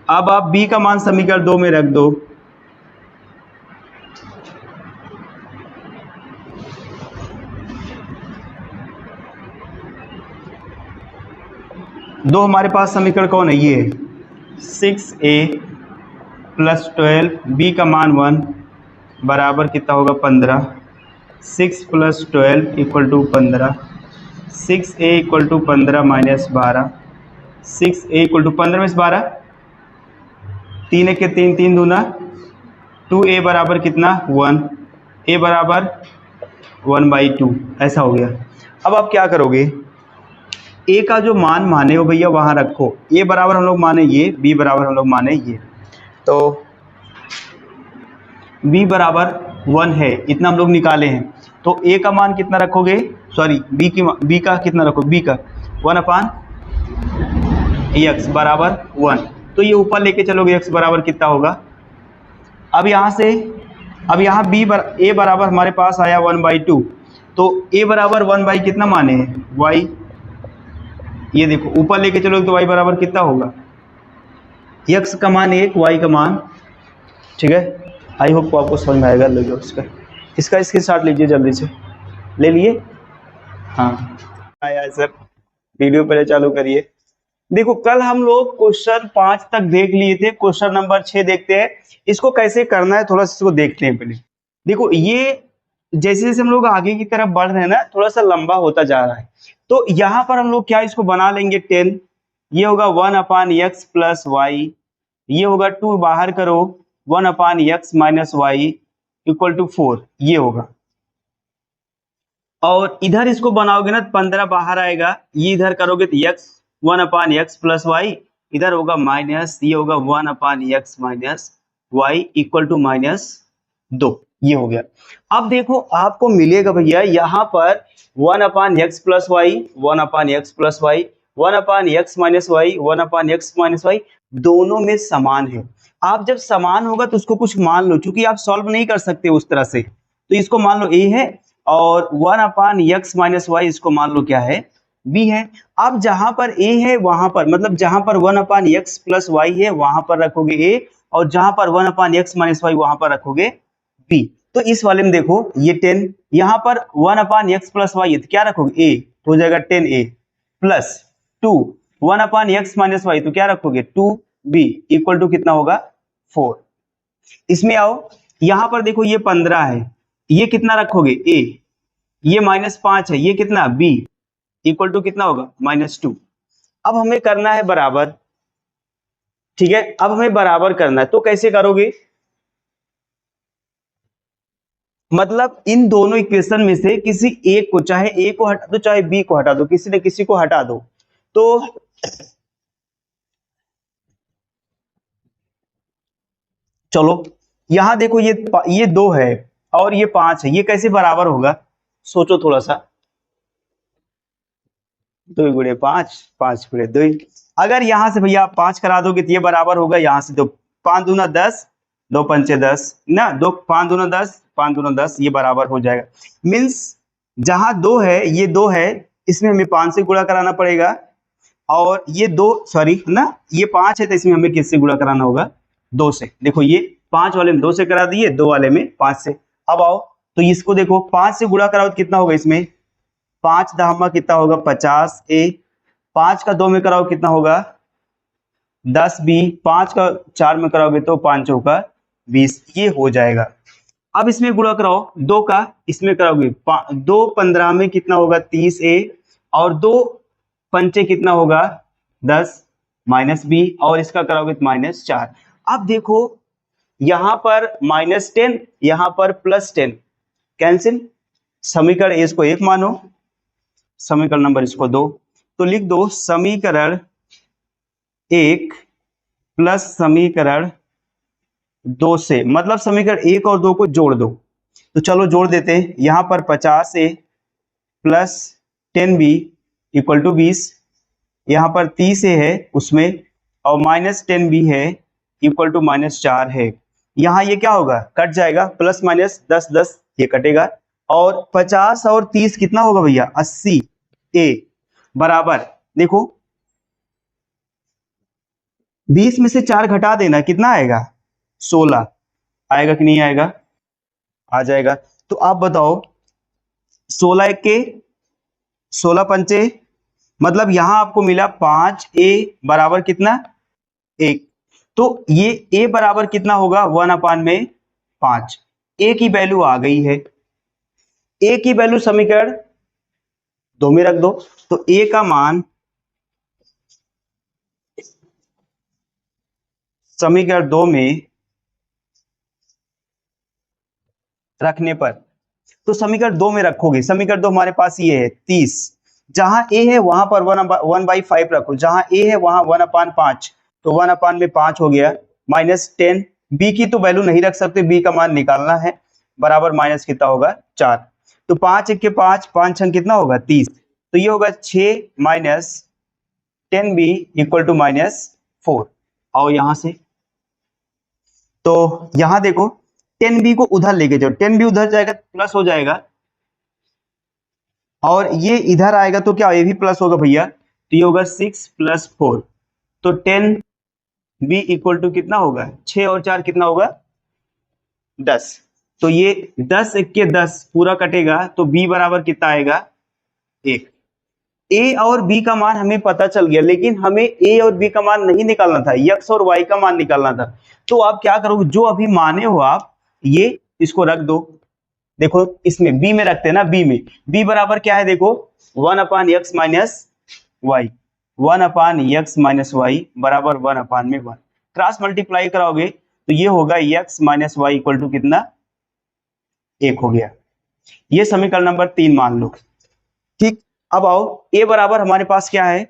अब आप b का मान समीकरण 2 में रख दो, दो हमारे पास समीकरण कौन है, ये 6a प्लस 12 b का मान 1 बराबर कितना होगा 15, 6 plus 12 equal to 15, 6a equal to 15 minus 12, 6a equal to 15 में से 12, 3 1 के 3, 3 दूना 2a बराबर कितना 1, a बराबर 1/2, ऐसा हो गया। अब आप क्या करोगे, a का जो मान माने हो भैया वहाँ रखो, a बराबर हम लोग माने ये, b बराबर हम लोग माने ये, तो b बराबर 1 है, इतना हम लोग निकाले हैं, तो a का मान कितना रखोगे, सॉरी b का कितना रखो, b का 1/x बराबर 1, तो ये ऊपर लेके चलोगे x बराबर कितना होगा। अब यहाँ से, अब यहाँ a बराबर हमारे पास आया 1/2, तो a बराबर 1 कितना माने हैं y, ये देखो ऊपर लेके चलोगे तो y बराबर कितना होगा, x का मान 1, y का मान, ठीक है। आई होप को आपको समझ में आएगा, लो इसका स्क्रीनशॉट लीजिए जल्दी से, ले लिए, हाँ आया सर, वीडियो पहले चालू करिए। देखो कल हम लोग क्वेश्चन 5 तक देख लिए थे, क्वेश्चन नंबर 6 देखते हैं, इसको कैसे करना है थोड़ा सा इसको देखते हैं पहले। देखो ये जैसे जैसे हम लोग आगे की तरफ बढ़ रहे हैं ना, थोड़ा सा लंबा होता जा रहा है, तो यहाँ पर हम लोग क्या इसको बना लेंगे 10, ये होगा 1/x प्लस वाई, ये होगा 2 बाहर करो 1/x minus y equal to 4, ये होगा। और इधर इसको बनाओगे ना 15 बाहर आएगा, ये इधर करोगे तो x 1/x प्लस वाई, इधर होगा माइनस, ये होगा 1/x minus y equal to -2, ये हो गया। अब देखो आपको मिलेगा भैया यहाँ पर 1/x plus y, 1/x plus y, 1/x minus y, 1/x minus y, दोनों में समान है। आप जब समान होगा तो उसको कुछ मान लो, क्योंकि आप सॉल्व नहीं कर सकते उस तरह से, तो इसको मान लो a है और 1/x माइनस वाई इसको मान लो क्या है, b है। अब जहां पर a है वहां पर, मतलब जहां पर 1/x प्लस वाई है वहां पर रखोगे a, और जहां पर 1/x माइनस वाई वहां पर रखोगे b। तो इस वाले में देखो ये 10, यहाँ पर 1/x प्लस वाई है तो क्या रखोगे a, तो हो जाएगा 10a plus 2 1/x minus Y, तो क्या रखोगे 2b इक्वल टू कितना होगा 4। इसमें आओ, यहाँ पर देखो ये 15 है, ये कितना रखोगे a, ये -5 है, ये कितना b इक्वल टू कितना होगा -2। अब हमें करना है बराबर, ठीक है, अब हमें बराबर करना है, तो कैसे करोगे? मतलब इन दोनों इक्वेशन में से किसी एक को, चाहे ए को हटा दो चाहे बी को हटा दो, किसी न किसी को हटा दो। तो चलो यहां देखो, ये 2 है और ये 5 है, ये कैसे बराबर होगा? सोचो थोड़ा सा। 2 गुणे 5, 5 गुणे 2। अगर यहां से भैया आप 5 करा दोगे तो ये बराबर होगा यहाँ से, तो 5 दूना 10, 2 पंचे 10 ना, 2 5 दूना 10, 5 दूना 10, ये बराबर हो जाएगा। मीन्स जहां 2 है, ये 2 है, इसमें हमें 5 से गुणा कराना पड़ेगा, और ये 2 सॉरी ना, ये 5 है तो इसमें हमें किससे गुणा कराना होगा? 2 से। देखो ये 5 वाले में 2 से करा दिए, 2 वाले में 5 से। अब आओ तो इसको देखो, 5 से गुणा कराओ तो कितना होगा इसमें? 5 दामा कितना होगा? 50 ए। 5 का 2 में कराओ कितना होगा? 10 बी। 5 का 4 में कराओगे तो 5 चौका 20, ये हो जाएगा। अब इसमें गुणा कराओ 2 का, इसमें कराओगे 2 15 में कितना होगा? 30 ए, और 2 पंचे कितना होगा? 10 माइनस बी, और इसका कराओगे तो -4। अब देखो यहां पर -10, यहां पर +10, कैंसिल। समीकरण ए इसको 1 मानो, समीकरण नंबर इसको 2, तो लिख दो समीकरण 1 प्लस समीकरण 2 से, मतलब समीकरण 1 और 2 को जोड़ दो। तो चलो जोड़ देते हैं, यहां पर 50 ए प्लस 10b इक्वल टू 20, यहाँ पर 30 ए है उसमें, और -10b है इक्वल टू -4 है। यहाँ ये क्या होगा? कट जाएगा, प्लस माइनस 10 10 ये कटेगा, और 50 और 30 कितना होगा भैया? 80 ए बराबर, देखो 20 में से 4 घटा देना, कितना आएगा? 16 आएगा कि नहीं आएगा? आ जाएगा। तो आप बताओ, 16 एक के 16 पंचे, मतलब यहां आपको मिला 5 ए बराबर कितना? 1। तो ये ए बराबर कितना होगा? 1/5। ए की वैल्यू आ गई है, ए की वैल्यू समीकरण 2 में रख दो, तो ए का मान समीकरण 2 में रखने पर, तो समीकरण 2 में रखोगे, समीकरण 2 हमारे पास ये है 30, जहां ए है वहां पर 1/5 रखो, जहां ए है वहां 1/5, तो 1/5 हो गया, -10। बी की तो वैल्यू नहीं रख सकते, बी का मान निकालना है, बराबर माइनस कितना होगा? 4। तो 5 1 के 5, 5 6 कितना होगा? 30, तो ये होगा 6 माइनस 10b इक्वल टू -4। आओ यहां से, तो यहां देखो 10b को उधर लेके जाओ, 10b उधर जाएगा प्लस हो जाएगा, और ये इधर आएगा तो क्या? ये भी प्लस होगा भैया, तो ये होगा 6 + 4, तो 10b इक्वल टू कितना होगा? 6 और 4 कितना होगा? 10। तो ये 10 1 के 10 पूरा कटेगा, तो b बराबर कितना आएगा? 1। ए और बी का मान हमें पता चल गया, लेकिन हमें ए और बी का मान नहीं निकालना था, एक्स और वाई का मान निकालना था। तो आप क्या करोगे? जो अभी माने हो आप, ये इसको रख दो। देखो इसमें बी में रखते हैं ना, बी में, बी बराबर क्या है? देखो 1/x minus y, 1/x minus Y बराबर 1/1। क्रॉस मल्टीप्लाई कराओगे तो ये होगा x minus y equal to कितना? 1 हो गया। ये समीकरण नंबर 3 मान लो। ठीक, अब आओ, a बराबर हमारे पास क्या है?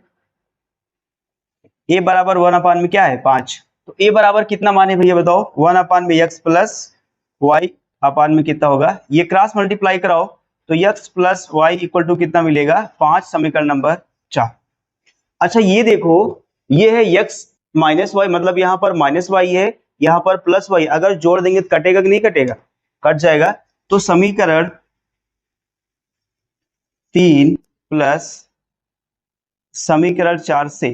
a बराबर 1/में क्या है? 5। तो a बराबर कितना माने भैया बताओ? 1/x प्लस वाई अपान में कितना होगा? ये क्रॉस मल्टीप्लाई कराओ तो x plus y equal to कितना मिलेगा? 5, समीकरण नंबर 4। अच्छा ये देखो, ये है x माइनस वाई, मतलब यहाँ पर माइनस वाई है, यहाँ पर प्लस वाई, अगर जोड़ देंगे तो कटेगा कि नहीं कटेगा? कट जाएगा। तो समीकरण 3 प्लस समीकरण 4 से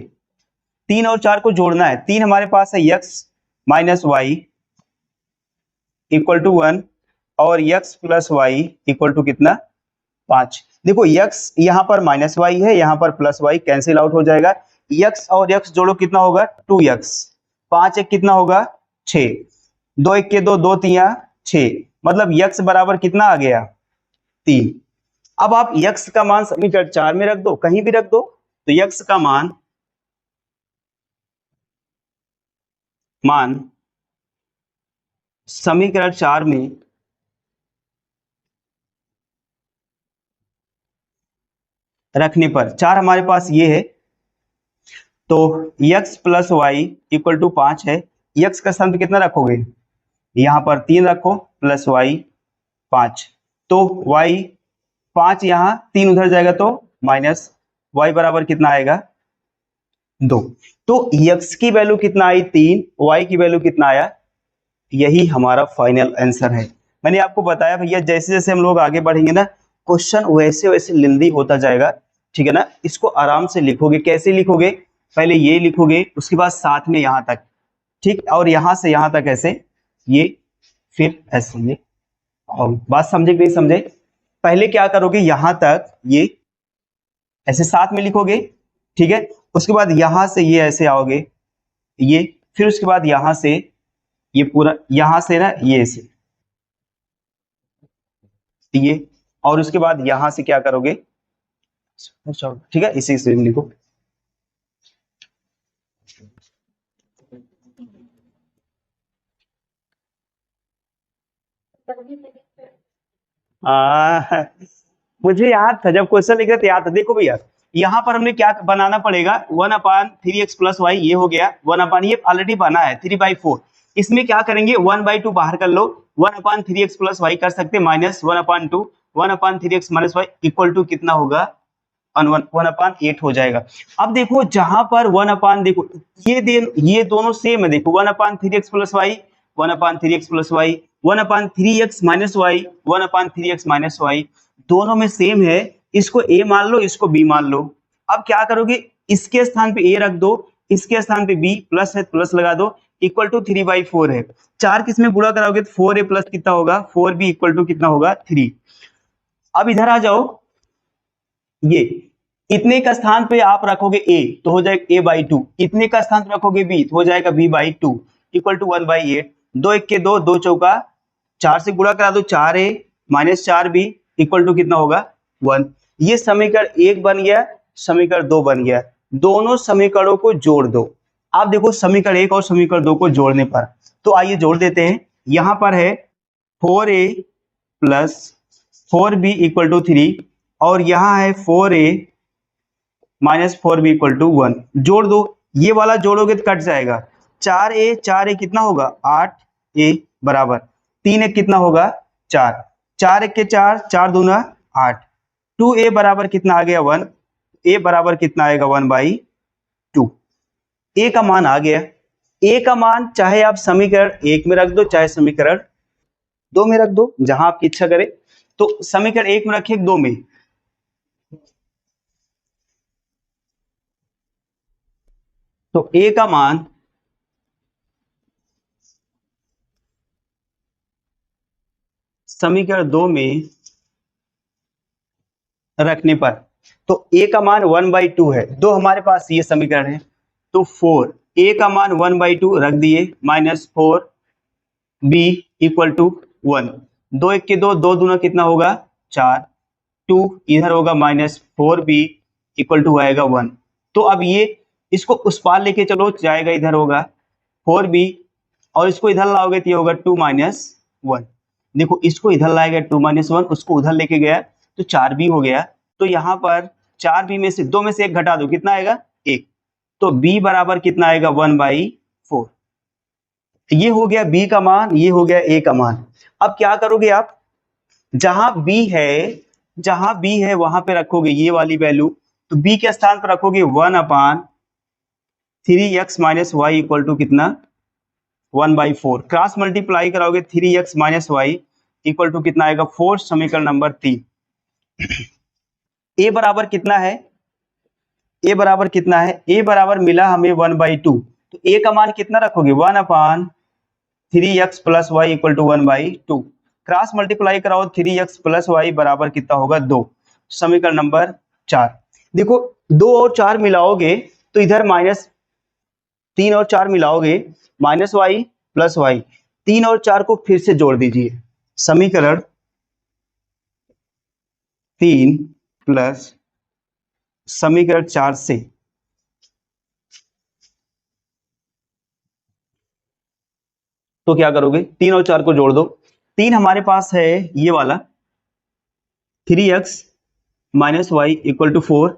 3 और 4 को जोड़ना है, 3 हमारे पास है x minus y equal to 1, और x plus y equal to कितना? 5। देखो x यहाँ पर माइनस वाई है, यहाँ पर प्लस वाई, कैंसिल आउट हो जाएगा, x और x जोड़ो कितना होगा? 2x। 5 1 कितना होगा? 6, 2 1 के 2, 2 3 6, मतलब x बराबर कितना आ गया? 3। अब आप x का मान समीकरण 4 में रख दो, कहीं भी रख दो, तो x का मान मान समीकरण 4 में रखने पर, 4 हमारे पास ये है, तो x plus y equal to 5 है। x का स्थान पे कितना रखोगे, यहाँ पर 3 रखो, प्लस वाई 5, तो y 5 यहाँ 3 उधर जाएगा तो माइनस y बराबर कितना आएगा 2। तो x की वैल्यू कितना आई 3, y की वैल्यू कितना आया, यही हमारा फाइनल आंसर है। मैंने आपको बताया भैया, जैसे जैसे हम लोग आगे बढ़ेंगे ना, क्वेश्चन वैसे वैसे लेंदी होता जाएगा, ठीक है ना। इसको आराम से लिखोगे, कैसे लिखोगे, पहले ये लिखोगे, उसके बाद साथ में यहाँ तक, ठीक, और यहाँ से यहाँ तक ऐसे, ये फिर ऐसे, ये, और बात समझे कि नहीं समझे। पहले क्या करोगे, यहां तक ये ऐसे साथ में लिखोगे, ठीक है, उसके बाद यहां से ये ऐसे आओगे, ये, फिर उसके बाद यहां से ये पूरा, यहां से ना ये ऐसे, ये, और उसके बाद यहां से क्या करोगे, ठीक है, इसी से लिखो। आ, मुझे याद था, जब क्वेश्चन लिख रहे थे याद था। देखो भैया, यहाँ पर हमने क्या बनाना पड़ेगा, 1/3x+y, ये हो गया 1 ये ऑलरेडी बना है 3/4। इसमें क्या करेंगे, 1/2 बाहर कर लो, 1/3x+y कर सकते, माइनस 1/2, 1/3x-y इक्वल टू कितना होगा, 1/8 हो जाएगा। अब देखो जहां पर 1 देखो, ये दोनों सेम है, देखो 1/3x+y, 1/3x+y, 1/3x-y, 1/3x-y, दोनों में सेम है। इसको a मान लो, इसको b मान लो। अब क्या करोगे, इसके स्थान पे a रख दो, इसके स्थान पे b, प्लस है प्लस लगा दो, इक्वल टू 3/4 है। 4 किसमें गुणा कराओगे तो 4a प्लस कितना होगा 4b इक्वल टू कितना होगा 3। अब इधर आ जाओ, ये इतने का स्थान पे आप रखोगे a तो हो जाएगा a/2, इतने का स्थान पे रखोगे b तो हो जाएगा b/2 इक्वल टू 1/8। 2 1 के 2, 2 चौका 4 से गुणा करा दो, 4a minus 4b equal to कितना होगा 1। ये समीकरण 1 बन गया, समीकरण 2 बन गया। दोनों समीकरणों को जोड़ दो। आप देखो समीकरण 1 और समीकरण 2 को जोड़ने पर, तो आइए जोड़ देते हैं। यहां पर है 4a plus 4b equal to 3, और यहां है 4a minus 4b equal to 1। जोड़ दो, ये वाला जोड़ोगे तो कट जाएगा, 4a कितना होगा 8a बराबर 3 कितना होगा 4, 4 1 के 4, 4 दूना 8, 2a बराबर कितना आ गया 1, a बराबर कितना आएगा 1/2। a का मान आ गया। a का मान चाहे आप समीकरण 1 में रख दो, चाहे समीकरण 2 में रख दो, जहां आपकी इच्छा करे। तो समीकरण 1 में रखिए, 2 में, तो a का मान समीकरण 2 में रखने पर, तो a का मान 1/2 है, दो हमारे पास ये समीकरण है, तो 4 a का मान 1/2 रख दिए, माइनस 4b इक्वल टू 1। 2 1 के 2, 2 दूना कितना होगा 4, 2 इधर होगा माइनस 4b इक्वल टू आएगा 1। तो अब ये, इसको उस पार लेके चलो, जाएगा इधर होगा 4b, और इसको इधर लाओगे तो ये होगा 2 माइनस 1। देखो इसको इधर लाएगा 2 माइनस 1, उसको उधर लेके गया तो 4b हो गया। तो यहाँ पर 4b में से 2 में से 1 घटा दो, कितना आएगा 1, तो b बराबर कितना आएगा 1/4। ये हो गया b का मान, ये हो गया a का मान। अब क्या करोगे आप, जहां b है, जहां b है वहां पे रखोगे ये वाली वैल्यू, तो b के स्थान पर रखोगे 1/3x-y इक्वल टू कितना 1/4। क्रॉस मल्टीप्लाई कराओगे 3x-y इक्वल टू कितना आएगा 4, समीकरण नंबर 3। a बराबर कितना है, a बराबर कितना है, a बराबर मिला हमें 1/2, तो a का मान कितना रखोगे 1/3x+y equal to 1/2। Cross multiply कराओ 3x+y बराबर कितना होगा 2, समीकरण नंबर 4। देखो 2 और 4 मिलाओगे तो इधर माइनस, 3 और 4 मिलाओगे माइनस वाई प्लस वाई, 3 और 4 को फिर से जोड़ दीजिए, समीकरण 3 प्लस समीकरण 4 से तो क्या करोगे, 3 और 4 को जोड़ दो। 3 हमारे पास है ये वाला 3x minus y equal to 4,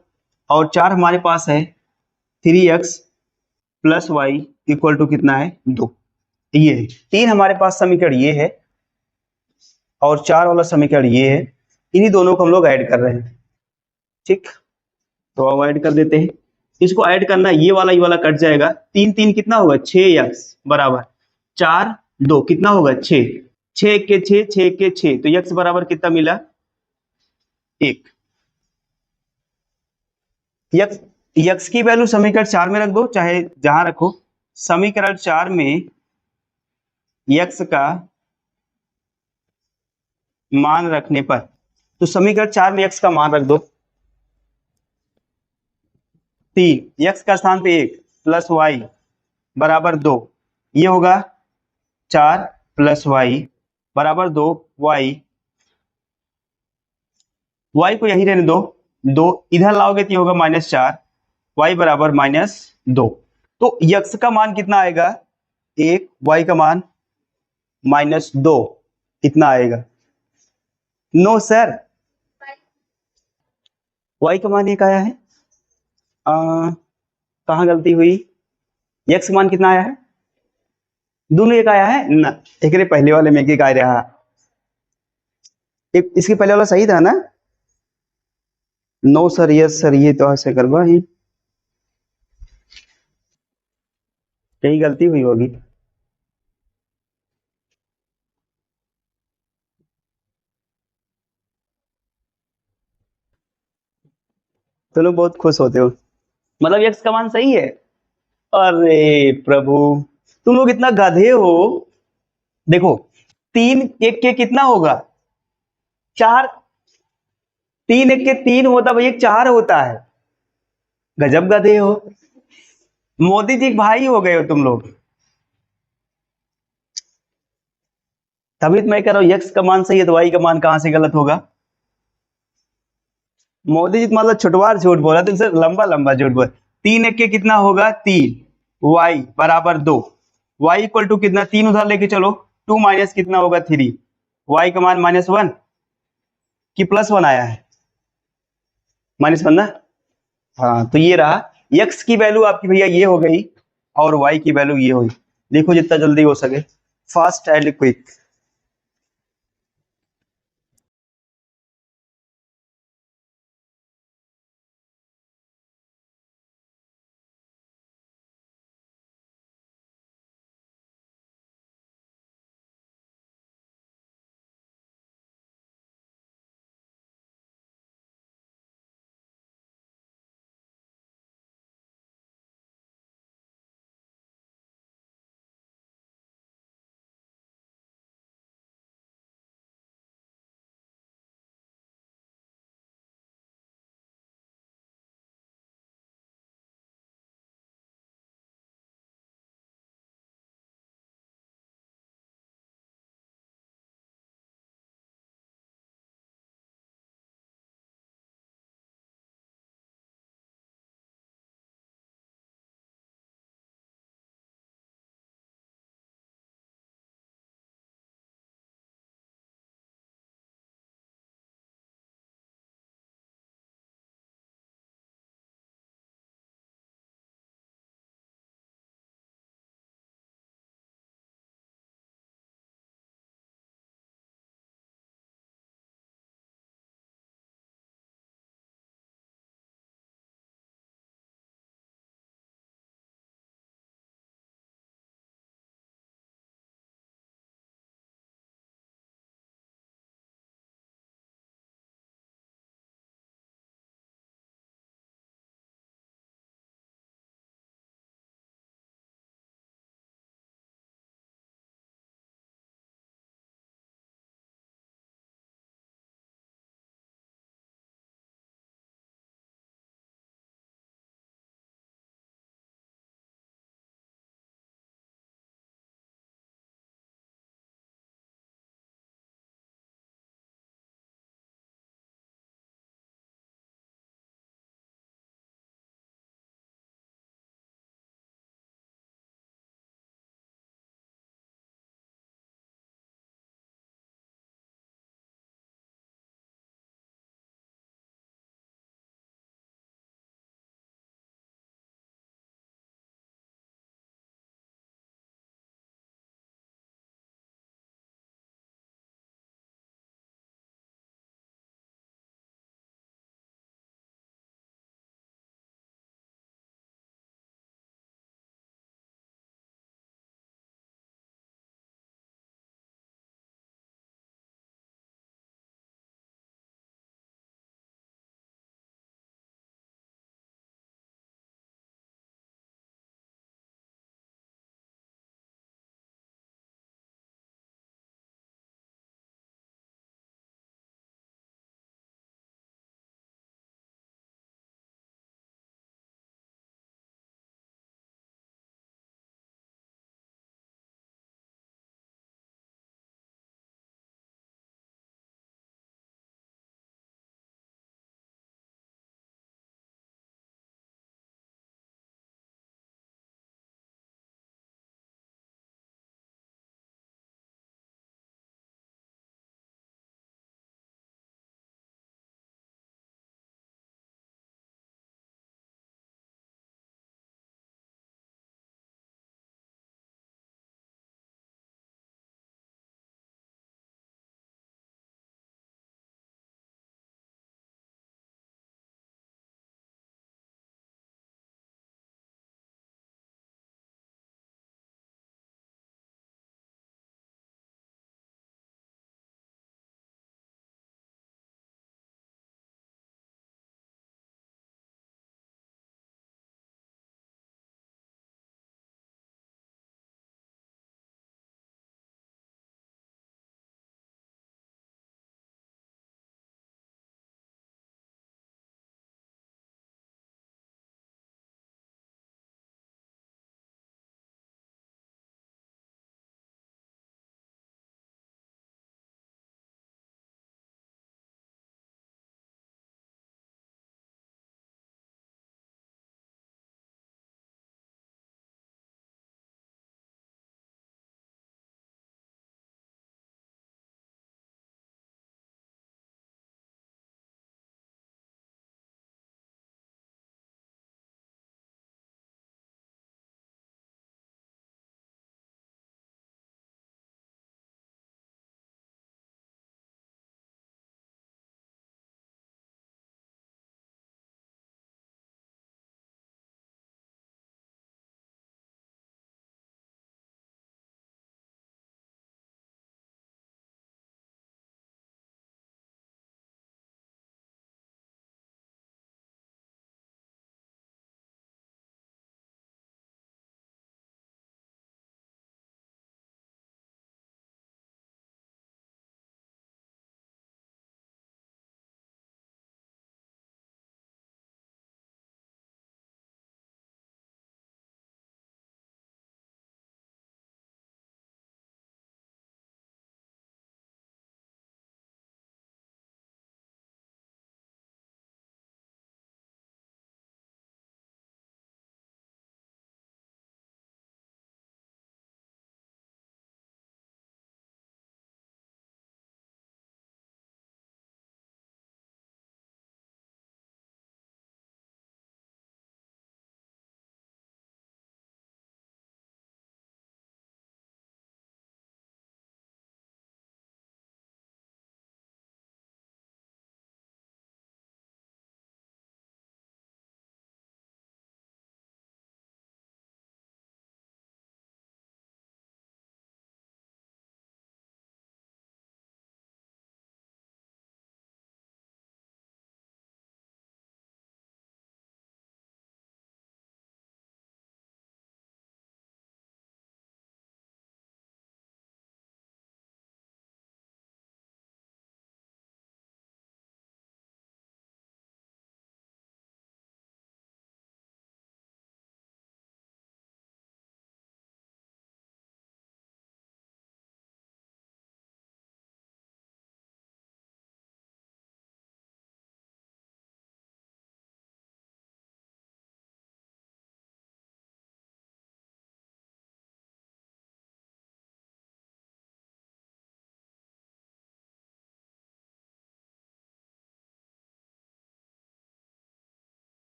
और 4 हमारे पास है 3x plus y equal to कितना है 2। ये है 3 हमारे पास समीकरण ये है, और 4 वाला समीकरण ये है। इन्हीं दोनों को हम लोग ऐड कर रहे हैं। ठीक, तो अब ऐड कर देते हैं। इसको ऐड करना, ये वाला कट जाएगा। 3 3 कितना होगा 6x बराबर 4 2 कितना होगा 6, 6 के 6 6 के 6, तो x बराबर कितना मिला 1। यक्स यक्स की वैल्यू समीकरण 4 में रख दो, चाहे जहां रखो। समीकरण 4 में यक्स का मान रखने पर, तो समीकरण 4 में यक्स का मान रख दो 3, यक्स का स्थान पे 1 प्लस वाई बराबर 2। ये होगा 4 प्लस वाई बराबर 2। वाई को यही रहने दो, 2 इधर लाओगे तो ये होगा -4, वाई बराबर -2। तो यक्स का मान कितना आएगा 1, वाई का मान -2, इतना आएगा। नो सर, वाई का मान 1 आया है। कहाँ गलती हुई, यक्स का मान कितना आया है, दोनों 1 आया है ना, एक पहले वाले में 1 आ रहा, इसके पहले वाला सही था ना। नो सर, यस सर, ये तो ऐसे करवा ही कहीं गलती हुई होगी। तुम लोग बहुत खुश होते हो, मतलब यक्स का मान सही है। अरे प्रभु, तुम लोग इतना गधे हो। देखो 3 1 के कितना होगा 4, 3 1 के 3 होता भाई, 4 होता है। गजब गधे हो, मोदी जी के भाई हो गए हो तुम लोग। तभी तो मैं कह रहा हूँ यक्स का मान सही है तो वाई का मान कहां से गलत होगा। मोदी जी तो मतलब छुटवार झूठ बोला, तुमसे लंबा लंबा झूठ बोल। 3 1 के कितना होगा 3, वाई बराबर 2, वाई इक्वल टू कितना, 3 उधर लेके चलो, 2 माइनस कितना होगा 3, वाई का मान -1 कि +1 आया है, -1 ना। हाँ तो ये रहा, यक्स की वैल्यू आपकी भैया ये हो गई, और वाई की वैल्यू ये हुई। देखो जितना जल्दी हो सके, फास्ट एंड क्विक।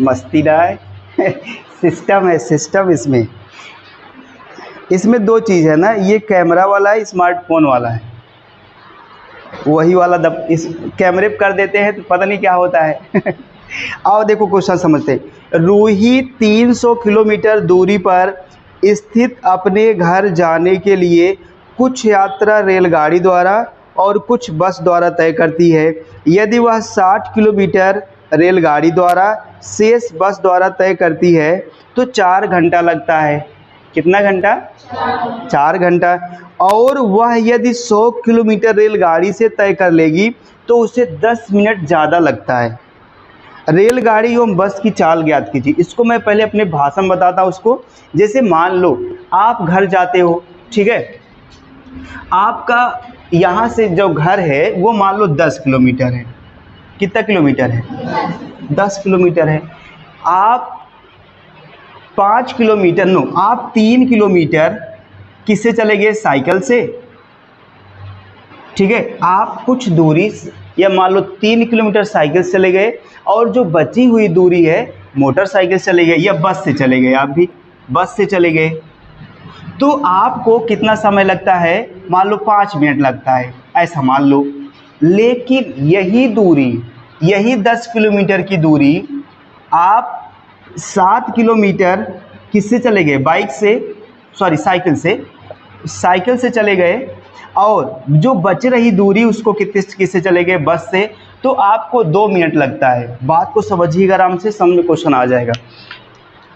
मस्ती ना है। सिस्टम है, सिस्टम इसमें दो चीज़ है ना, ये कैमरा वाला है, स्मार्टफोन वाला है। वही वाला इस कैमरे पे कर देते हैं तो पता नहीं क्या होता है। आओ देखो क्वेश्चन समझते हैं। रूही 300 किलोमीटर दूरी पर स्थित अपने घर जाने के लिए कुछ यात्रा रेलगाड़ी द्वारा और कुछ बस द्वारा तय करती है। यदि वह 60 किलोमीटर रेलगाड़ी द्वारा शेष बस द्वारा तय करती है तो 4 घंटा लगता है। कितना घंटा? 4 घंटा। और वह यदि 100 किलोमीटर रेलगाड़ी से तय कर लेगी तो उसे 10 मिनट ज़्यादा लगता है। रेलगाड़ी एवं बस की चाल ज्ञात कीजिए। इसको मैं पहले अपने भाषा में बताता हूँ उसको। जैसे मान लो आप घर जाते हो, ठीक है, आपका यहाँ से जो घर है वो मान लो 10 किलोमीटर है। कितना किलोमीटर है? 10 किलोमीटर है। आप 5 किलोमीटर नो, आप 3 किलोमीटर किससे चले गए? साइकिल से, ठीक है। आप कुछ दूरी या मान लो 3 किलोमीटर साइकिल से चले गए और जो बची हुई दूरी है मोटरसाइकिल से चले गए या बस से चले गए। आप भी बस से चले गए तो आपको कितना समय लगता है? मान लो 5 मिनट लगता है, ऐसा मान लो। लेकिन यही दूरी, यही 10 किलोमीटर की दूरी आप 7 किलोमीटर किससे चले गए? बाइक से, सॉरी साइकिल से चले गए और जो बच रही दूरी उसको किससे चले गए? बस से। तो आपको 2 मिनट लगता है। बात को समझिएगा आराम से, समझ में क्वेश्चन आ जाएगा।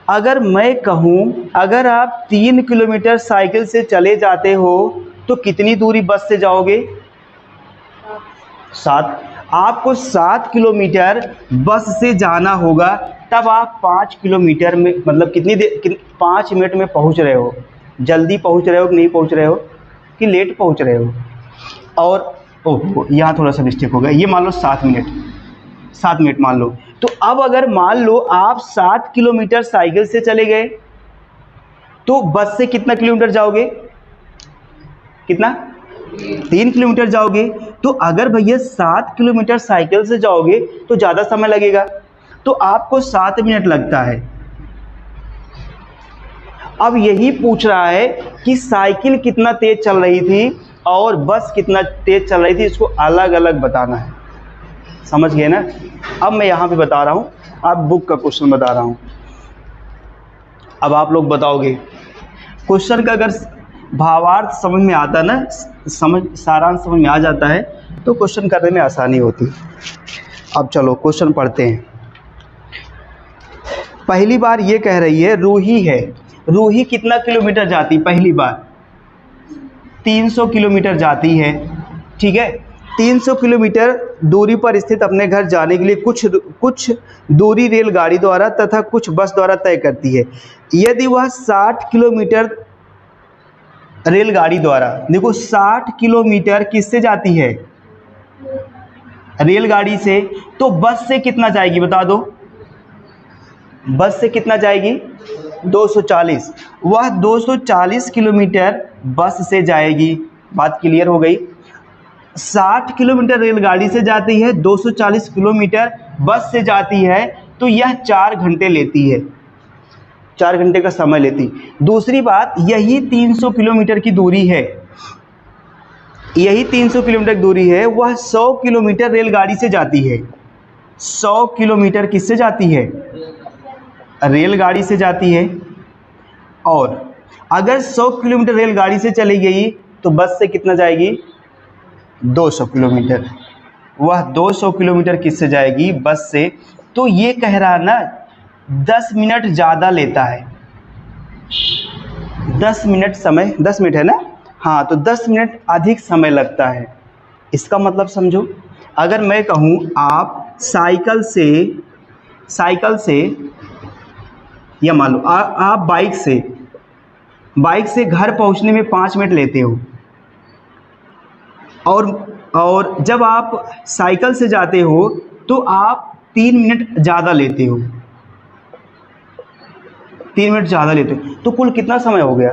अगर मैं कहूँ अगर आप 3 किलोमीटर साइकिल से चले जाते हो तो कितनी दूरी बस से जाओगे? 7। आपको 7 किलोमीटर बस से जाना होगा, तब आप 5 किलोमीटर में मतलब कितनी देर 5 मिनट में पहुंच रहे हो। जल्दी पहुंच रहे हो कि नहीं पहुंच रहे हो कि लेट पहुंच रहे हो? और ओह यहाँ थोड़ा सा मिस्टेक हो गया, ये मान लो 7 मिनट मान लो। तो अब अगर मान लो आप 7 किलोमीटर साइकिल से चले गए तो बस से कितना किलोमीटर जाओगे? कितना? 3 किलोमीटर जाओगे। तो अगर भैया 7 किलोमीटर साइकिल से जाओगे तो ज़्यादा समय लगेगा, तो आपको 7 मिनट लगता है। अब यही पूछ रहा है कि साइकिल कितना तेज चल रही थी और बस कितना तेज चल रही थी, इसको अलग अलग बताना है। समझ गए ना? अब मैं यहाँ पे बता रहा हूँ, आप बुक का क्वेश्चन बता रहा हूँ। अब आप लोग बताओगे। क्वेश्चन का अगर भावार्थ समझ में आता ना, सारांश समझ में आ जाता है तो क्वेश्चन करने में आसानी होती। अब चलो क्वेश्चन पढ़ते हैं। पहली बार ये कह रही है रूही है। रूही कितना किलोमीटर जाती? पहली बार 300 किलोमीटर जाती है, ठीक है। 300 किलोमीटर दूरी पर स्थित अपने घर जाने के लिए कुछ दूरी रेलगाड़ी द्वारा तथा कुछ बस द्वारा तय करती है। यदि वह 60 किलोमीटर रेलगाड़ी द्वारा, देखो 60 किलोमीटर किससे जाती है? रेलगाड़ी से। तो बस से कितना जाएगी बता दो? बस से कितना जाएगी? 240। वह 240 किलोमीटर बस से जाएगी। बात क्लियर हो गई? 60 किलोमीटर रेलगाड़ी से जाती है, 240 किलोमीटर बस से जाती है, तो यह 4 घंटे लेती है। 4 घंटे का समय लेती। दूसरी बात, यही 300 किलोमीटर की दूरी है, यही 300 किलोमीटर की दूरी है, वह 100 किलोमीटर रेलगाड़ी से जाती है। 100 किलोमीटर किससे जाती है? रेलगाड़ी से जाती है। और अगर 100 किलोमीटर रेलगाड़ी से चली गई तो बस से कितना जाएगी? 200 किलोमीटर। वह 200 किलोमीटर किससे जाएगी? बस से। तो ये कह रहा ना 10 मिनट ज़्यादा लेता है। 10 मिनट समय, 10 मिनट है ना? हाँ, तो 10 मिनट अधिक समय लगता है। इसका मतलब समझो, अगर मैं कहूँ आप साइकिल से या मान लो आप बाइक से घर पहुँचने में 5 मिनट लेते हो, और जब आप साइकिल से जाते हो तो आप 3 मिनट ज़्यादा लेते हो। 3 मिनट ज़्यादा लेते हो, तो कुल कितना समय हो गया?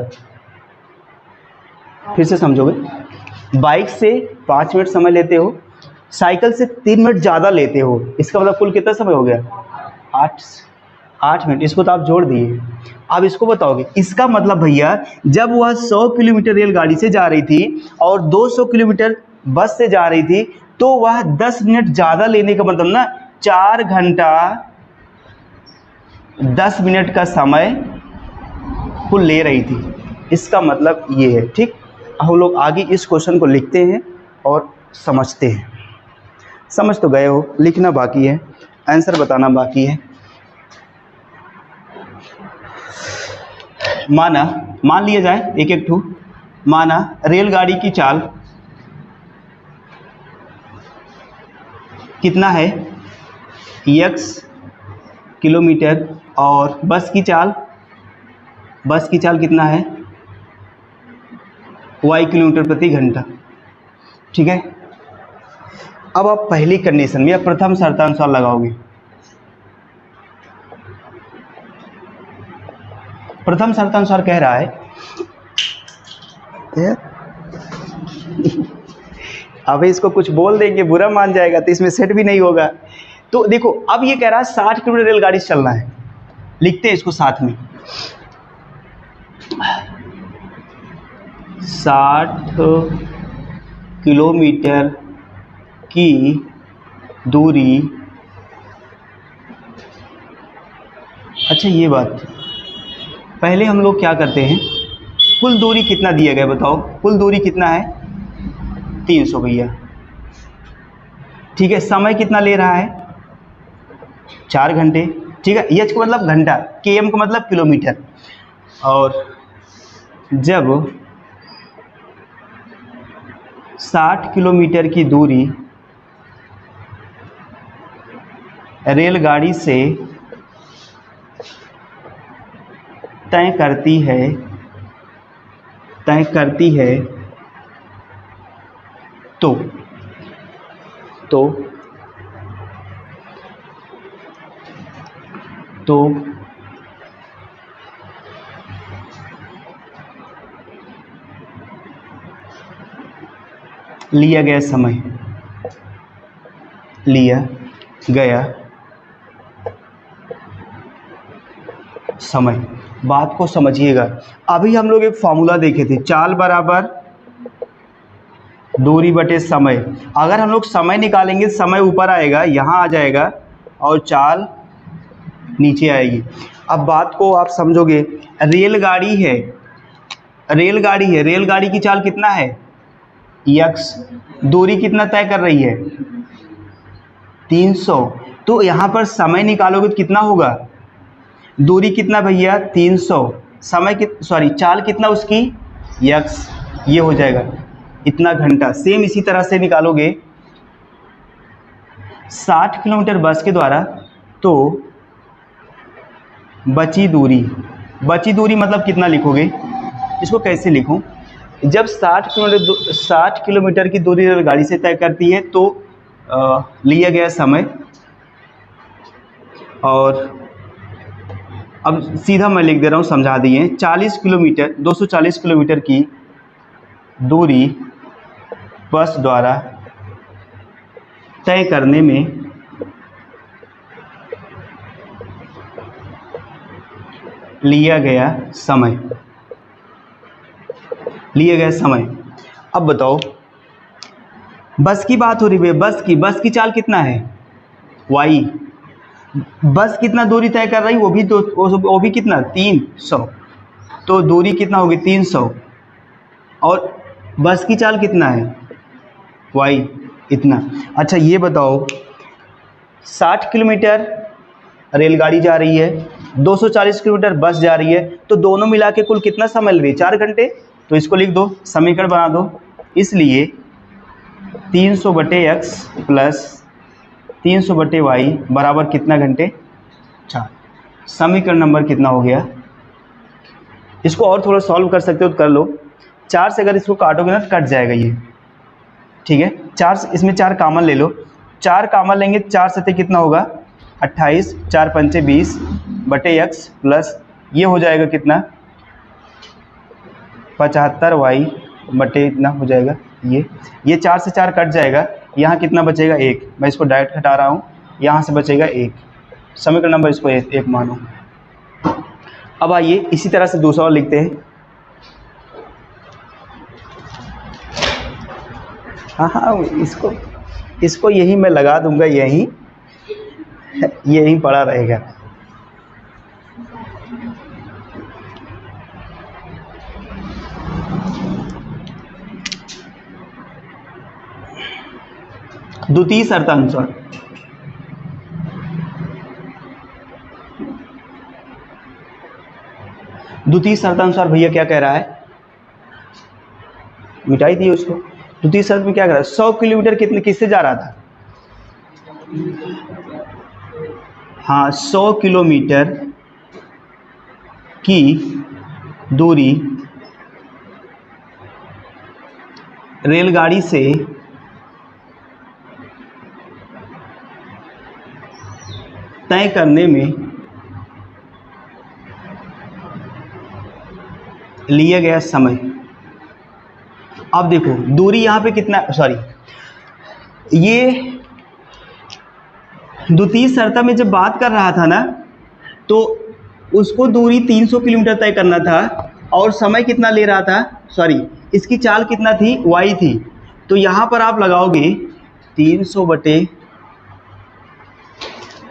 फिर से समझोगे। बाइक से 5 मिनट समय लेते हो साइकिल से 3 मिनट ज़्यादा लेते हो, इसका मतलब कुल कितना समय हो गया 8 मिनट। इसको तो आप जोड़ दिए। अब इसको बताओगे, इसका मतलब भैया जब वह 100 किलोमीटर रेलगाड़ी से जा रही थी और 200 किलोमीटर बस से जा रही थी तो वह 10 मिनट ज़्यादा लेने का मतलब ना 4 घंटा 10 मिनट का समय कुल ले रही थी। इसका मतलब ये है। ठीक, हम लोग आगे इस क्वेश्चन को लिखते हैं और समझते हैं। समझ तो गए हो, लिखना बाकी है, आंसर बताना बाकी है। मान लिया जाए एक एक ठू। माना रेलगाड़ी की चाल कितना है x किलोमीटर और बस की चाल कितना है y किलोमीटर प्रति घंटा। ठीक है, अब आप पहली कंडीशन में या प्रथम शर्तानुसार लगाओगे। प्रथम शर्तानुसार कह रहा है अब इसको कुछ बोल देंगे बुरा मान जाएगा तो इसमें सेट भी नहीं होगा। तो देखो अब ये कह रहा है 60 किलोमीटर रेलगाड़ी से चलना है, लिखते हैं इसको साथ में। 60 किलोमीटर की दूरी। अच्छा ये बात, पहले हम लोग क्या करते हैं, कुल दूरी कितना दिया गया बताओ, कुल दूरी कितना है 300 भैया। ठीक है, समय कितना ले रहा है 4 घंटे। ठीक है, एच का मतलब घंटा, के एम का मतलब किलोमीटर। और जब 60 किलोमीटर की दूरी रेलगाड़ी से तय करती है तो लिया गया समय, बात को समझिएगा। अभी हम लोग एक फॉर्मूला देखे थे, चाल बराबर दूरी बटे समय। अगर हम लोग समय निकालेंगे समय ऊपर आएगा, यहाँ आ जाएगा और चाल नीचे आएगी। अब बात को आप समझोगे, रेलगाड़ी है, रेलगाड़ी की चाल कितना है x, दूरी कितना तय कर रही है 300। तो यहाँ पर समय निकालोगे तो कितना होगा, दूरी कितना भैया 300, समय चाल कितना उसकी x, ये हो जाएगा इतना घंटा। सेम इसी तरह से निकालोगे 60 किलोमीटर बस के द्वारा तो बची दूरी मतलब कितना लिखोगे, इसको कैसे लिखूं, जब 60 किलोमीटर की दूरी रेलगाड़ी से तय करती है तो लिया गया समय, और अब सीधा मैं लिख दे रहा हूँ, समझा दिए, 240 किलोमीटर की दूरी बस द्वारा तय करने में लिया गया समय। अब बताओ, बस की बात हो रही है, बस की चाल कितना है y, बस कितना दूरी तय कर रही, वो भी कितना 300, तो दूरी कितना होगी 300, और बस की चाल कितना है y इतना। अच्छा ये बताओ, 60 किलोमीटर रेलगाड़ी जा रही है, 240 किलोमीटर बस जा रही है, तो दोनों मिला के कुल कितना समय ले रही है 4 घंटे। तो इसको लिख दो, समीकरण बना दो। इसलिए 300 बटे x प्लस 300 बटे y बराबर कितना घंटे 4। समीकरण नंबर कितना हो गया, इसको और थोड़ा सॉल्व कर सकते हो तो कर लो। 4 से अगर इसको काटोगे ना तो कट जाएगा ये। ठीक है, 4 इसमें 4 कामन ले लो, 4 कामन लेंगे, 4 सते कितना होगा 28, 4 पंचे 20 बटे x प्लस ये हो जाएगा कितना 75y बटे इतना हो जाएगा ये 4 से 4 कट जाएगा, यहाँ कितना बचेगा 1, मैं इसको डायरेक्ट हटा रहा हूँ, यहाँ से बचेगा 1, समीकरण नंबर इसको 1 मानो। अब आइए इसी तरह से दूसरा और लिखते हैं। हाँ, इसको यही मैं लगा दूंगा, यही पड़ा रहेगा। द्वितीय शर्तानुसार भैया क्या कह रहा है, मिटाई दिए उसको। द्वितीय शर्त में क्या कह रहा है, 100 किलोमीटर किससे जा रहा था, हाँ 100 किलोमीटर की दूरी रेलगाड़ी से तय करने में लिया गया समय। अब देखो दूरी यहाँ पे कितना, सॉरी, ये द्वितीय शर्त में जब बात कर रहा था ना, तो उसको दूरी 300 किलोमीटर तय करना था और समय कितना ले रहा था, सॉरी इसकी चाल कितना थी, y थी। तो यहाँ पर आप लगाओगे 300 बटे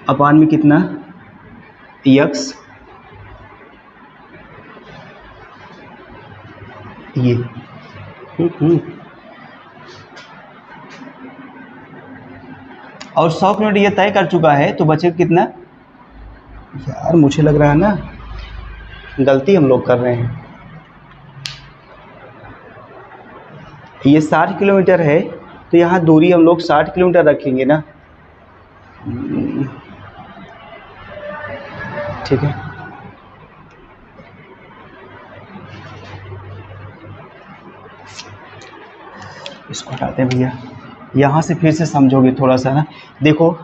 अपान में कितना x, ये और 100 किलोमीटर ये तय कर चुका है, तो बचे कितना, यार मुझे लग रहा है ना गलती हम लोग कर रहे हैं। ये 60 किलोमीटर है, तो यहाँ दूरी हम लोग 60 किलोमीटर रखेंगे ना, ठीक है। इसको हटाते हैं भैया, यहाँ से फिर से समझोगे थोड़ा सा ना। देखो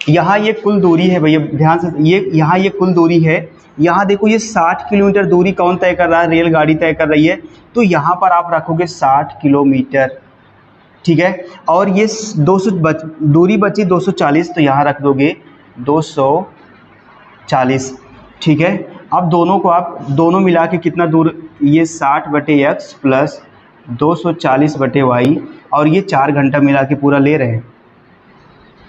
यहाँ ये कुल दूरी है भैया, ध्यान से, यहाँ ये कुल दूरी है। यहाँ देखो ये 60 किलोमीटर दूरी कौन तय कर रहा है, रेलगाड़ी तय कर रही है। तो यहाँ पर आप रखोगे 60 किलोमीटर, ठीक है। और ये 200 दूरी बची 240, तो यहाँ रख दोगे 240, ठीक है। अब दोनों को आप दोनों मिला के कितना दूर, ये 60 बटे x प्लस 240 बटे y, और ये 4 घंटा मिला के पूरा ले रहे हैं,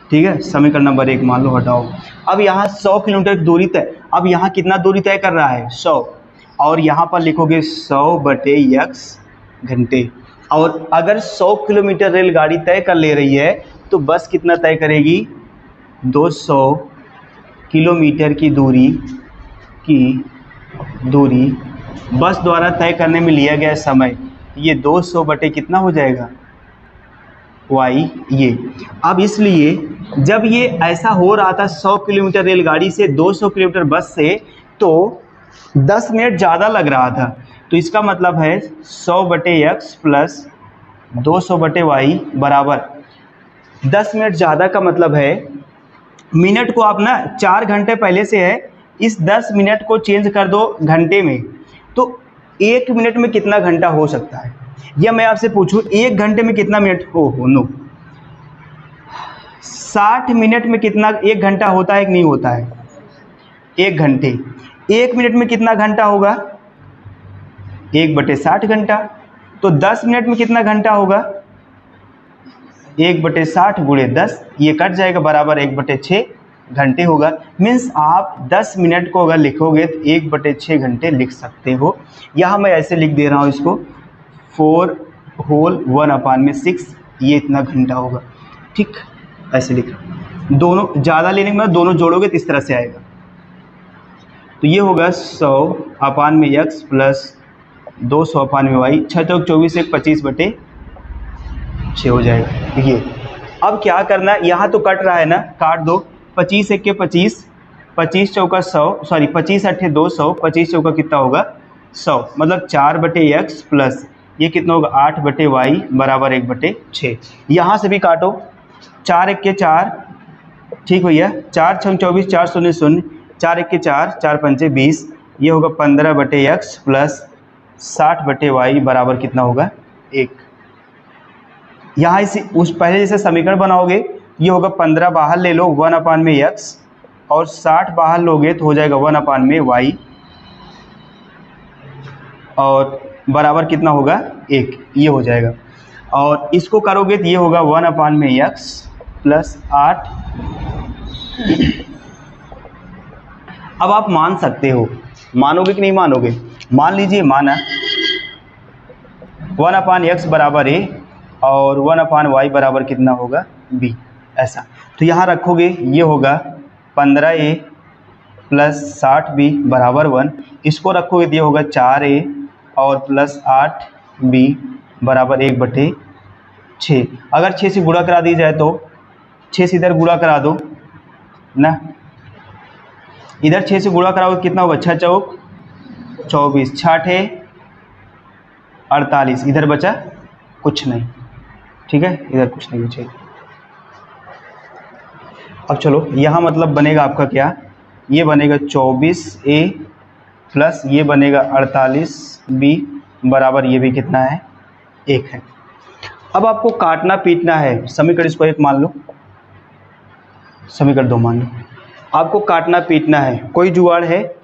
ठीक है। समीकरण नंबर 1 मान लो, हटाओ। अब यहाँ 100 किलोमीटर की दूरी तय, अब यहाँ कितना दूरी तय कर रहा है 100, और यहाँ पर लिखोगे 100 बटे x घंटे। और अगर 100 किलोमीटर रेलगाड़ी तय कर ले रही है तो बस कितना तय करेगी, 200 किलोमीटर की दूरी बस द्वारा तय करने में लिया गया समय, ये 200 बटे कितना हो जाएगा y, ये। अब इसलिए जब ये ऐसा हो रहा था 100 किलोमीटर रेलगाड़ी से 200 किलोमीटर बस से, तो 10 मिनट ज़्यादा लग रहा था। तो इसका मतलब है 100 बटे x प्लस 200 बटे y बराबर 10 मिनट ज़्यादा का मतलब है, मिनट को आप ना 4 घंटे पहले से है, इस 10 मिनट को चेंज कर दो घंटे में, तो 1 मिनट में कितना घंटा हो सकता है। या मैं आपसे पूछूं 1 घंटे में कितना मिनट नो 60 मिनट में कितना 1 घंटा होता है कि नहीं होता है, 1 घंटे। 1 मिनट में कितना घंटा होगा, 1 बटे 60 घंटा। तो 10 मिनट में कितना घंटा होगा, 1 बटे 60 गुणे 10, ये कट जाएगा, बराबर 1 बटे 6 घंटे होगा। मीन्स आप 10 मिनट को अगर लिखोगे तो 1 बटे 6 घंटे लिख सकते हो। यहाँ मैं ऐसे लिख दे रहा हूँ इसको, 4 होल 1/6, ये इतना घंटा होगा, ठीक, ऐसे लिख रहा हूँ। दोनों ज़्यादा लेने के बाद दोनों जोड़ोगे तो इस तरह से आएगा। तो ये होगा 100/x प्लस 200/y, 6 चौक 24, 1 25 बटे 6 हो जाएगा। ये अब क्या करना है, यहाँ तो कट रहा है ना, काट दो, 25 1 के 25, 25 चौका 100, सॉरी 25 8 200, 25 चौका कितना होगा 100, मतलब 4 बटे x प्लस ये कितना होगा 8 बटे y बराबर 1 बटे 6। यहाँ से भी काटो, 4 1 के 4, ठीक भैया, 4 6 24, 4 0 0, 4 1 के 4, 4 5 20, ये होगा 15 बटे x प्लस 60 बटे y बराबर कितना होगा 1। यहाँ इसी उस पहले जैसे समीकरण बनाओगे, ये होगा 15 बाहर ले लो 1/x, और 60 बाहर लोगे तो हो जाएगा 1/y, और बराबर कितना होगा 1, ये हो जाएगा। और इसको करोगे तो ये होगा 1/x प्लस 8। अब आप मान सकते हो, मानोगे कि नहीं मानोगे? मान लीजिए माना 1/x बराबर a और 1/y बराबर कितना होगा b, ऐसा। तो यहाँ रखोगे, ये होगा 15a प्लस 60b बराबर 1। इसको रखोगे तो ये होगा 4a और प्लस 8b बराबर 1/6। अगर 6 से गुणा करा दी जाए तो 6 से इधर गुणा करा दो ना, इधर 6 से गुणा कराओगे कितना होगा, 6 चौक 24, 6 48, इधर बचा कुछ नहीं, ठीक है, इधर कुछ नहीं बचेगा। अब चलो यहाँ मतलब बनेगा आपका क्या, ये बनेगा 24a प्लस ये बनेगा 48b बराबर ये भी कितना है 1 है। अब आपको काटना पीटना है, समीकरण इसको 1 मान लो, समीकरण 2 मान लो। आपको काटना पीटना है, कोई जुगाड़ है?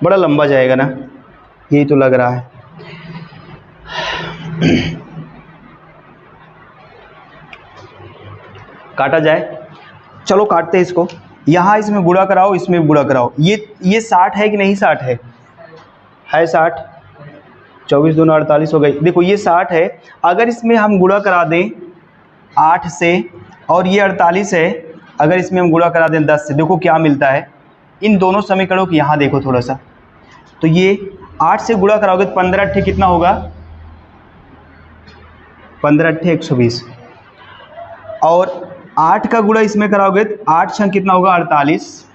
बड़ा लंबा जाएगा ना, यही तो लग रहा है। काटा जाए, चलो काटते हैं इसको। यहाँ इसमें गुणा कराओ, इसमें गुणा कराओ। ये 60 है कि नहीं? 60 है 60, 24 दूना 48 हो गई। देखो ये 60 है, अगर इसमें हम गुणा करा दें 8 से, और ये 48 है, अगर इसमें हम गुणा करा दें 10 से, देखो क्या मिलता है। इन दोनों समीकरणों को यहाँ देखो थोड़ा सा, तो ये 8 से गुणा कराओगे तो 15 अट्ठे कितना होगा, 15 अट्ठे 120, और 8 का गुणा इसमें कराओगे तो 8 छंग कितना होगा 48,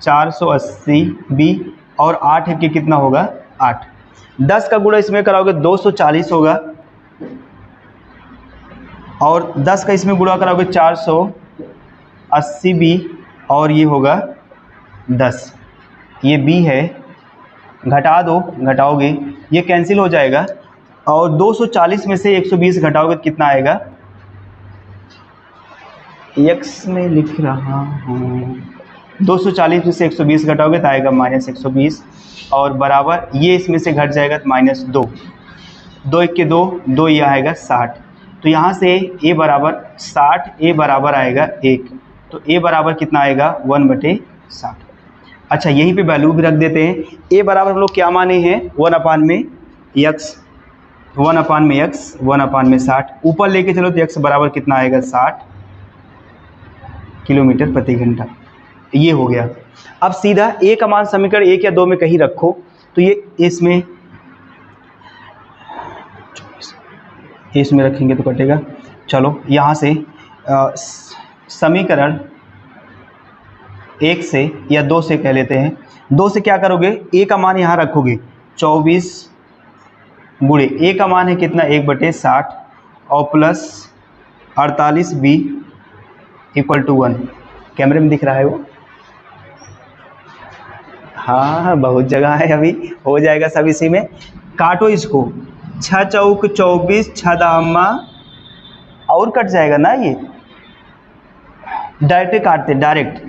480b, और 8 के कितना होगा 8। 10 का गुणा इसमें कराओगे 240 होगा, और 10 का इसमें गुणा कराओगे 480b, और ये होगा 10। ये b है, घटा दो, घटाओगे ये कैंसिल हो जाएगा, और 240 में से 120 घटाओगे तो कितना आएगा, x में लिख रहा हूँ, 240 में से 120 घटाओगे तो आएगा -120, और बराबर ये इसमें से घट जाएगा तो -2, 2 1 के 2, 2 ये आएगा 60। तो यहाँ से a बराबर 60, a बराबर आएगा 1, तो a बराबर कितना आएगा 1/60। अच्छा यहीं पे वैल्यू भी रख देते हैं। a बराबर हम लोग क्या माने हैं, 1/x, 1/60। ऊपर लेके चलो तो x बराबर कितना आएगा 60 किलोमीटर प्रति घंटा। ये हो गया। अब सीधा a का मान समीकरण 1 या 2 में कहीं रखो, तो ये इसमें रखेंगे तो कटेगा। चलो यहाँ से समीकरण 1 से या 2 से कह लेते हैं। 2 से क्या करोगे, a का मान यहाँ रखोगे 24 गुणे a का मान है कितना 1/60, और प्लस 48b इक्वल टू 1। कैमरे में दिख रहा है वो? हाँ बहुत जगह है, अभी हो जाएगा सब इसी में। काटो इसको, 6 चौक 24, 6 दामा, और कट जाएगा ना। ये डायरेक्ट काटते, डायरेक्ट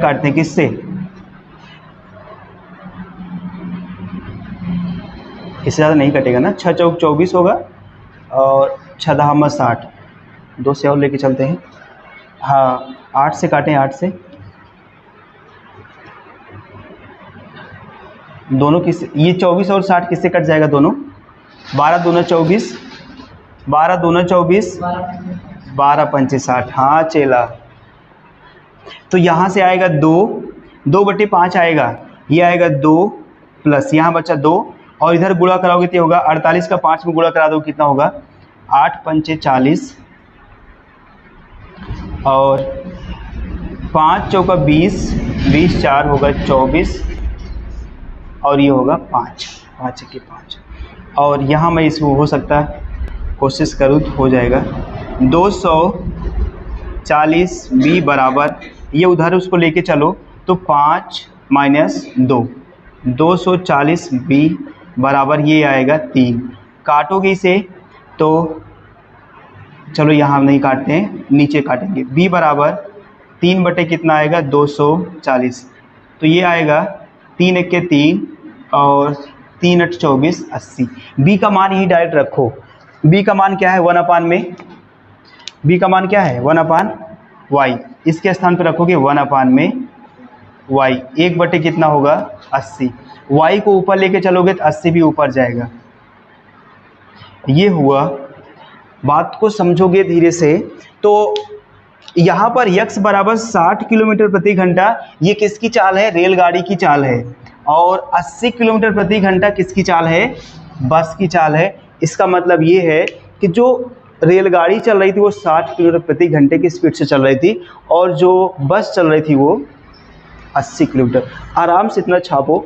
काटते हैं, किससे, इससे ज़्यादा नहीं कटेगा ना। 6 चौक 24 होगा, और 6 दामा 60, 2 से और लेके चलते हैं। हाँ 8 से काटें, 8 से दोनों किस, ये 24 और 60 किससे कट जाएगा दोनों, 12 दूना 24, 12 दूना 24, 12 पंचे 60। हाँ चेला, तो यहाँ से आएगा 2/5 आएगा, ये आएगा 2 प्लस यहाँ बचा 2, और इधर गुणा कराओगे तो होगा 48 का 5 में गुणा करा दो कितना होगा 8 पंचे 40, और 5 चौका 20, 20 4 होगा 24, और ये होगा 5 के 5। और यहाँ मैं इसको हो सकता है कोशिश करूँ तो हो जाएगा 240b बराबर, ये उधर उसको लेके चलो तो 5 - 2, 240b बराबर ये आएगा 3। काटोगे इसे तो चलो यहाँ नहीं काटते हैं, नीचे काटेंगे। b बराबर 3 बटे कितना आएगा 240, तो ये आएगा 3 एके 3 और 3 8 24 80। b का मान ही डायरेक्ट रखो। b का मान क्या है 1 अपान में, b का मान क्या है 1 अपान y, इसके स्थान पर रखोगे 1 अपान में y, 1 बटे कितना होगा 80। y को ऊपर लेके चलोगे तो 80 भी ऊपर जाएगा। ये हुआ, बात को समझोगे धीरे से तो यहाँ पर x बराबर 60 किलोमीटर प्रति घंटा, ये किसकी चाल है, रेलगाड़ी की चाल है, और 80 किलोमीटर प्रति घंटा किसकी चाल है, बस की चाल है। इसका मतलब ये है कि जो रेलगाड़ी चल रही थी वो 60 किलोमीटर प्रति घंटे की स्पीड से चल रही थी और जो बस चल रही थी वो 80 किलोमीटर। आराम से इतना छापो।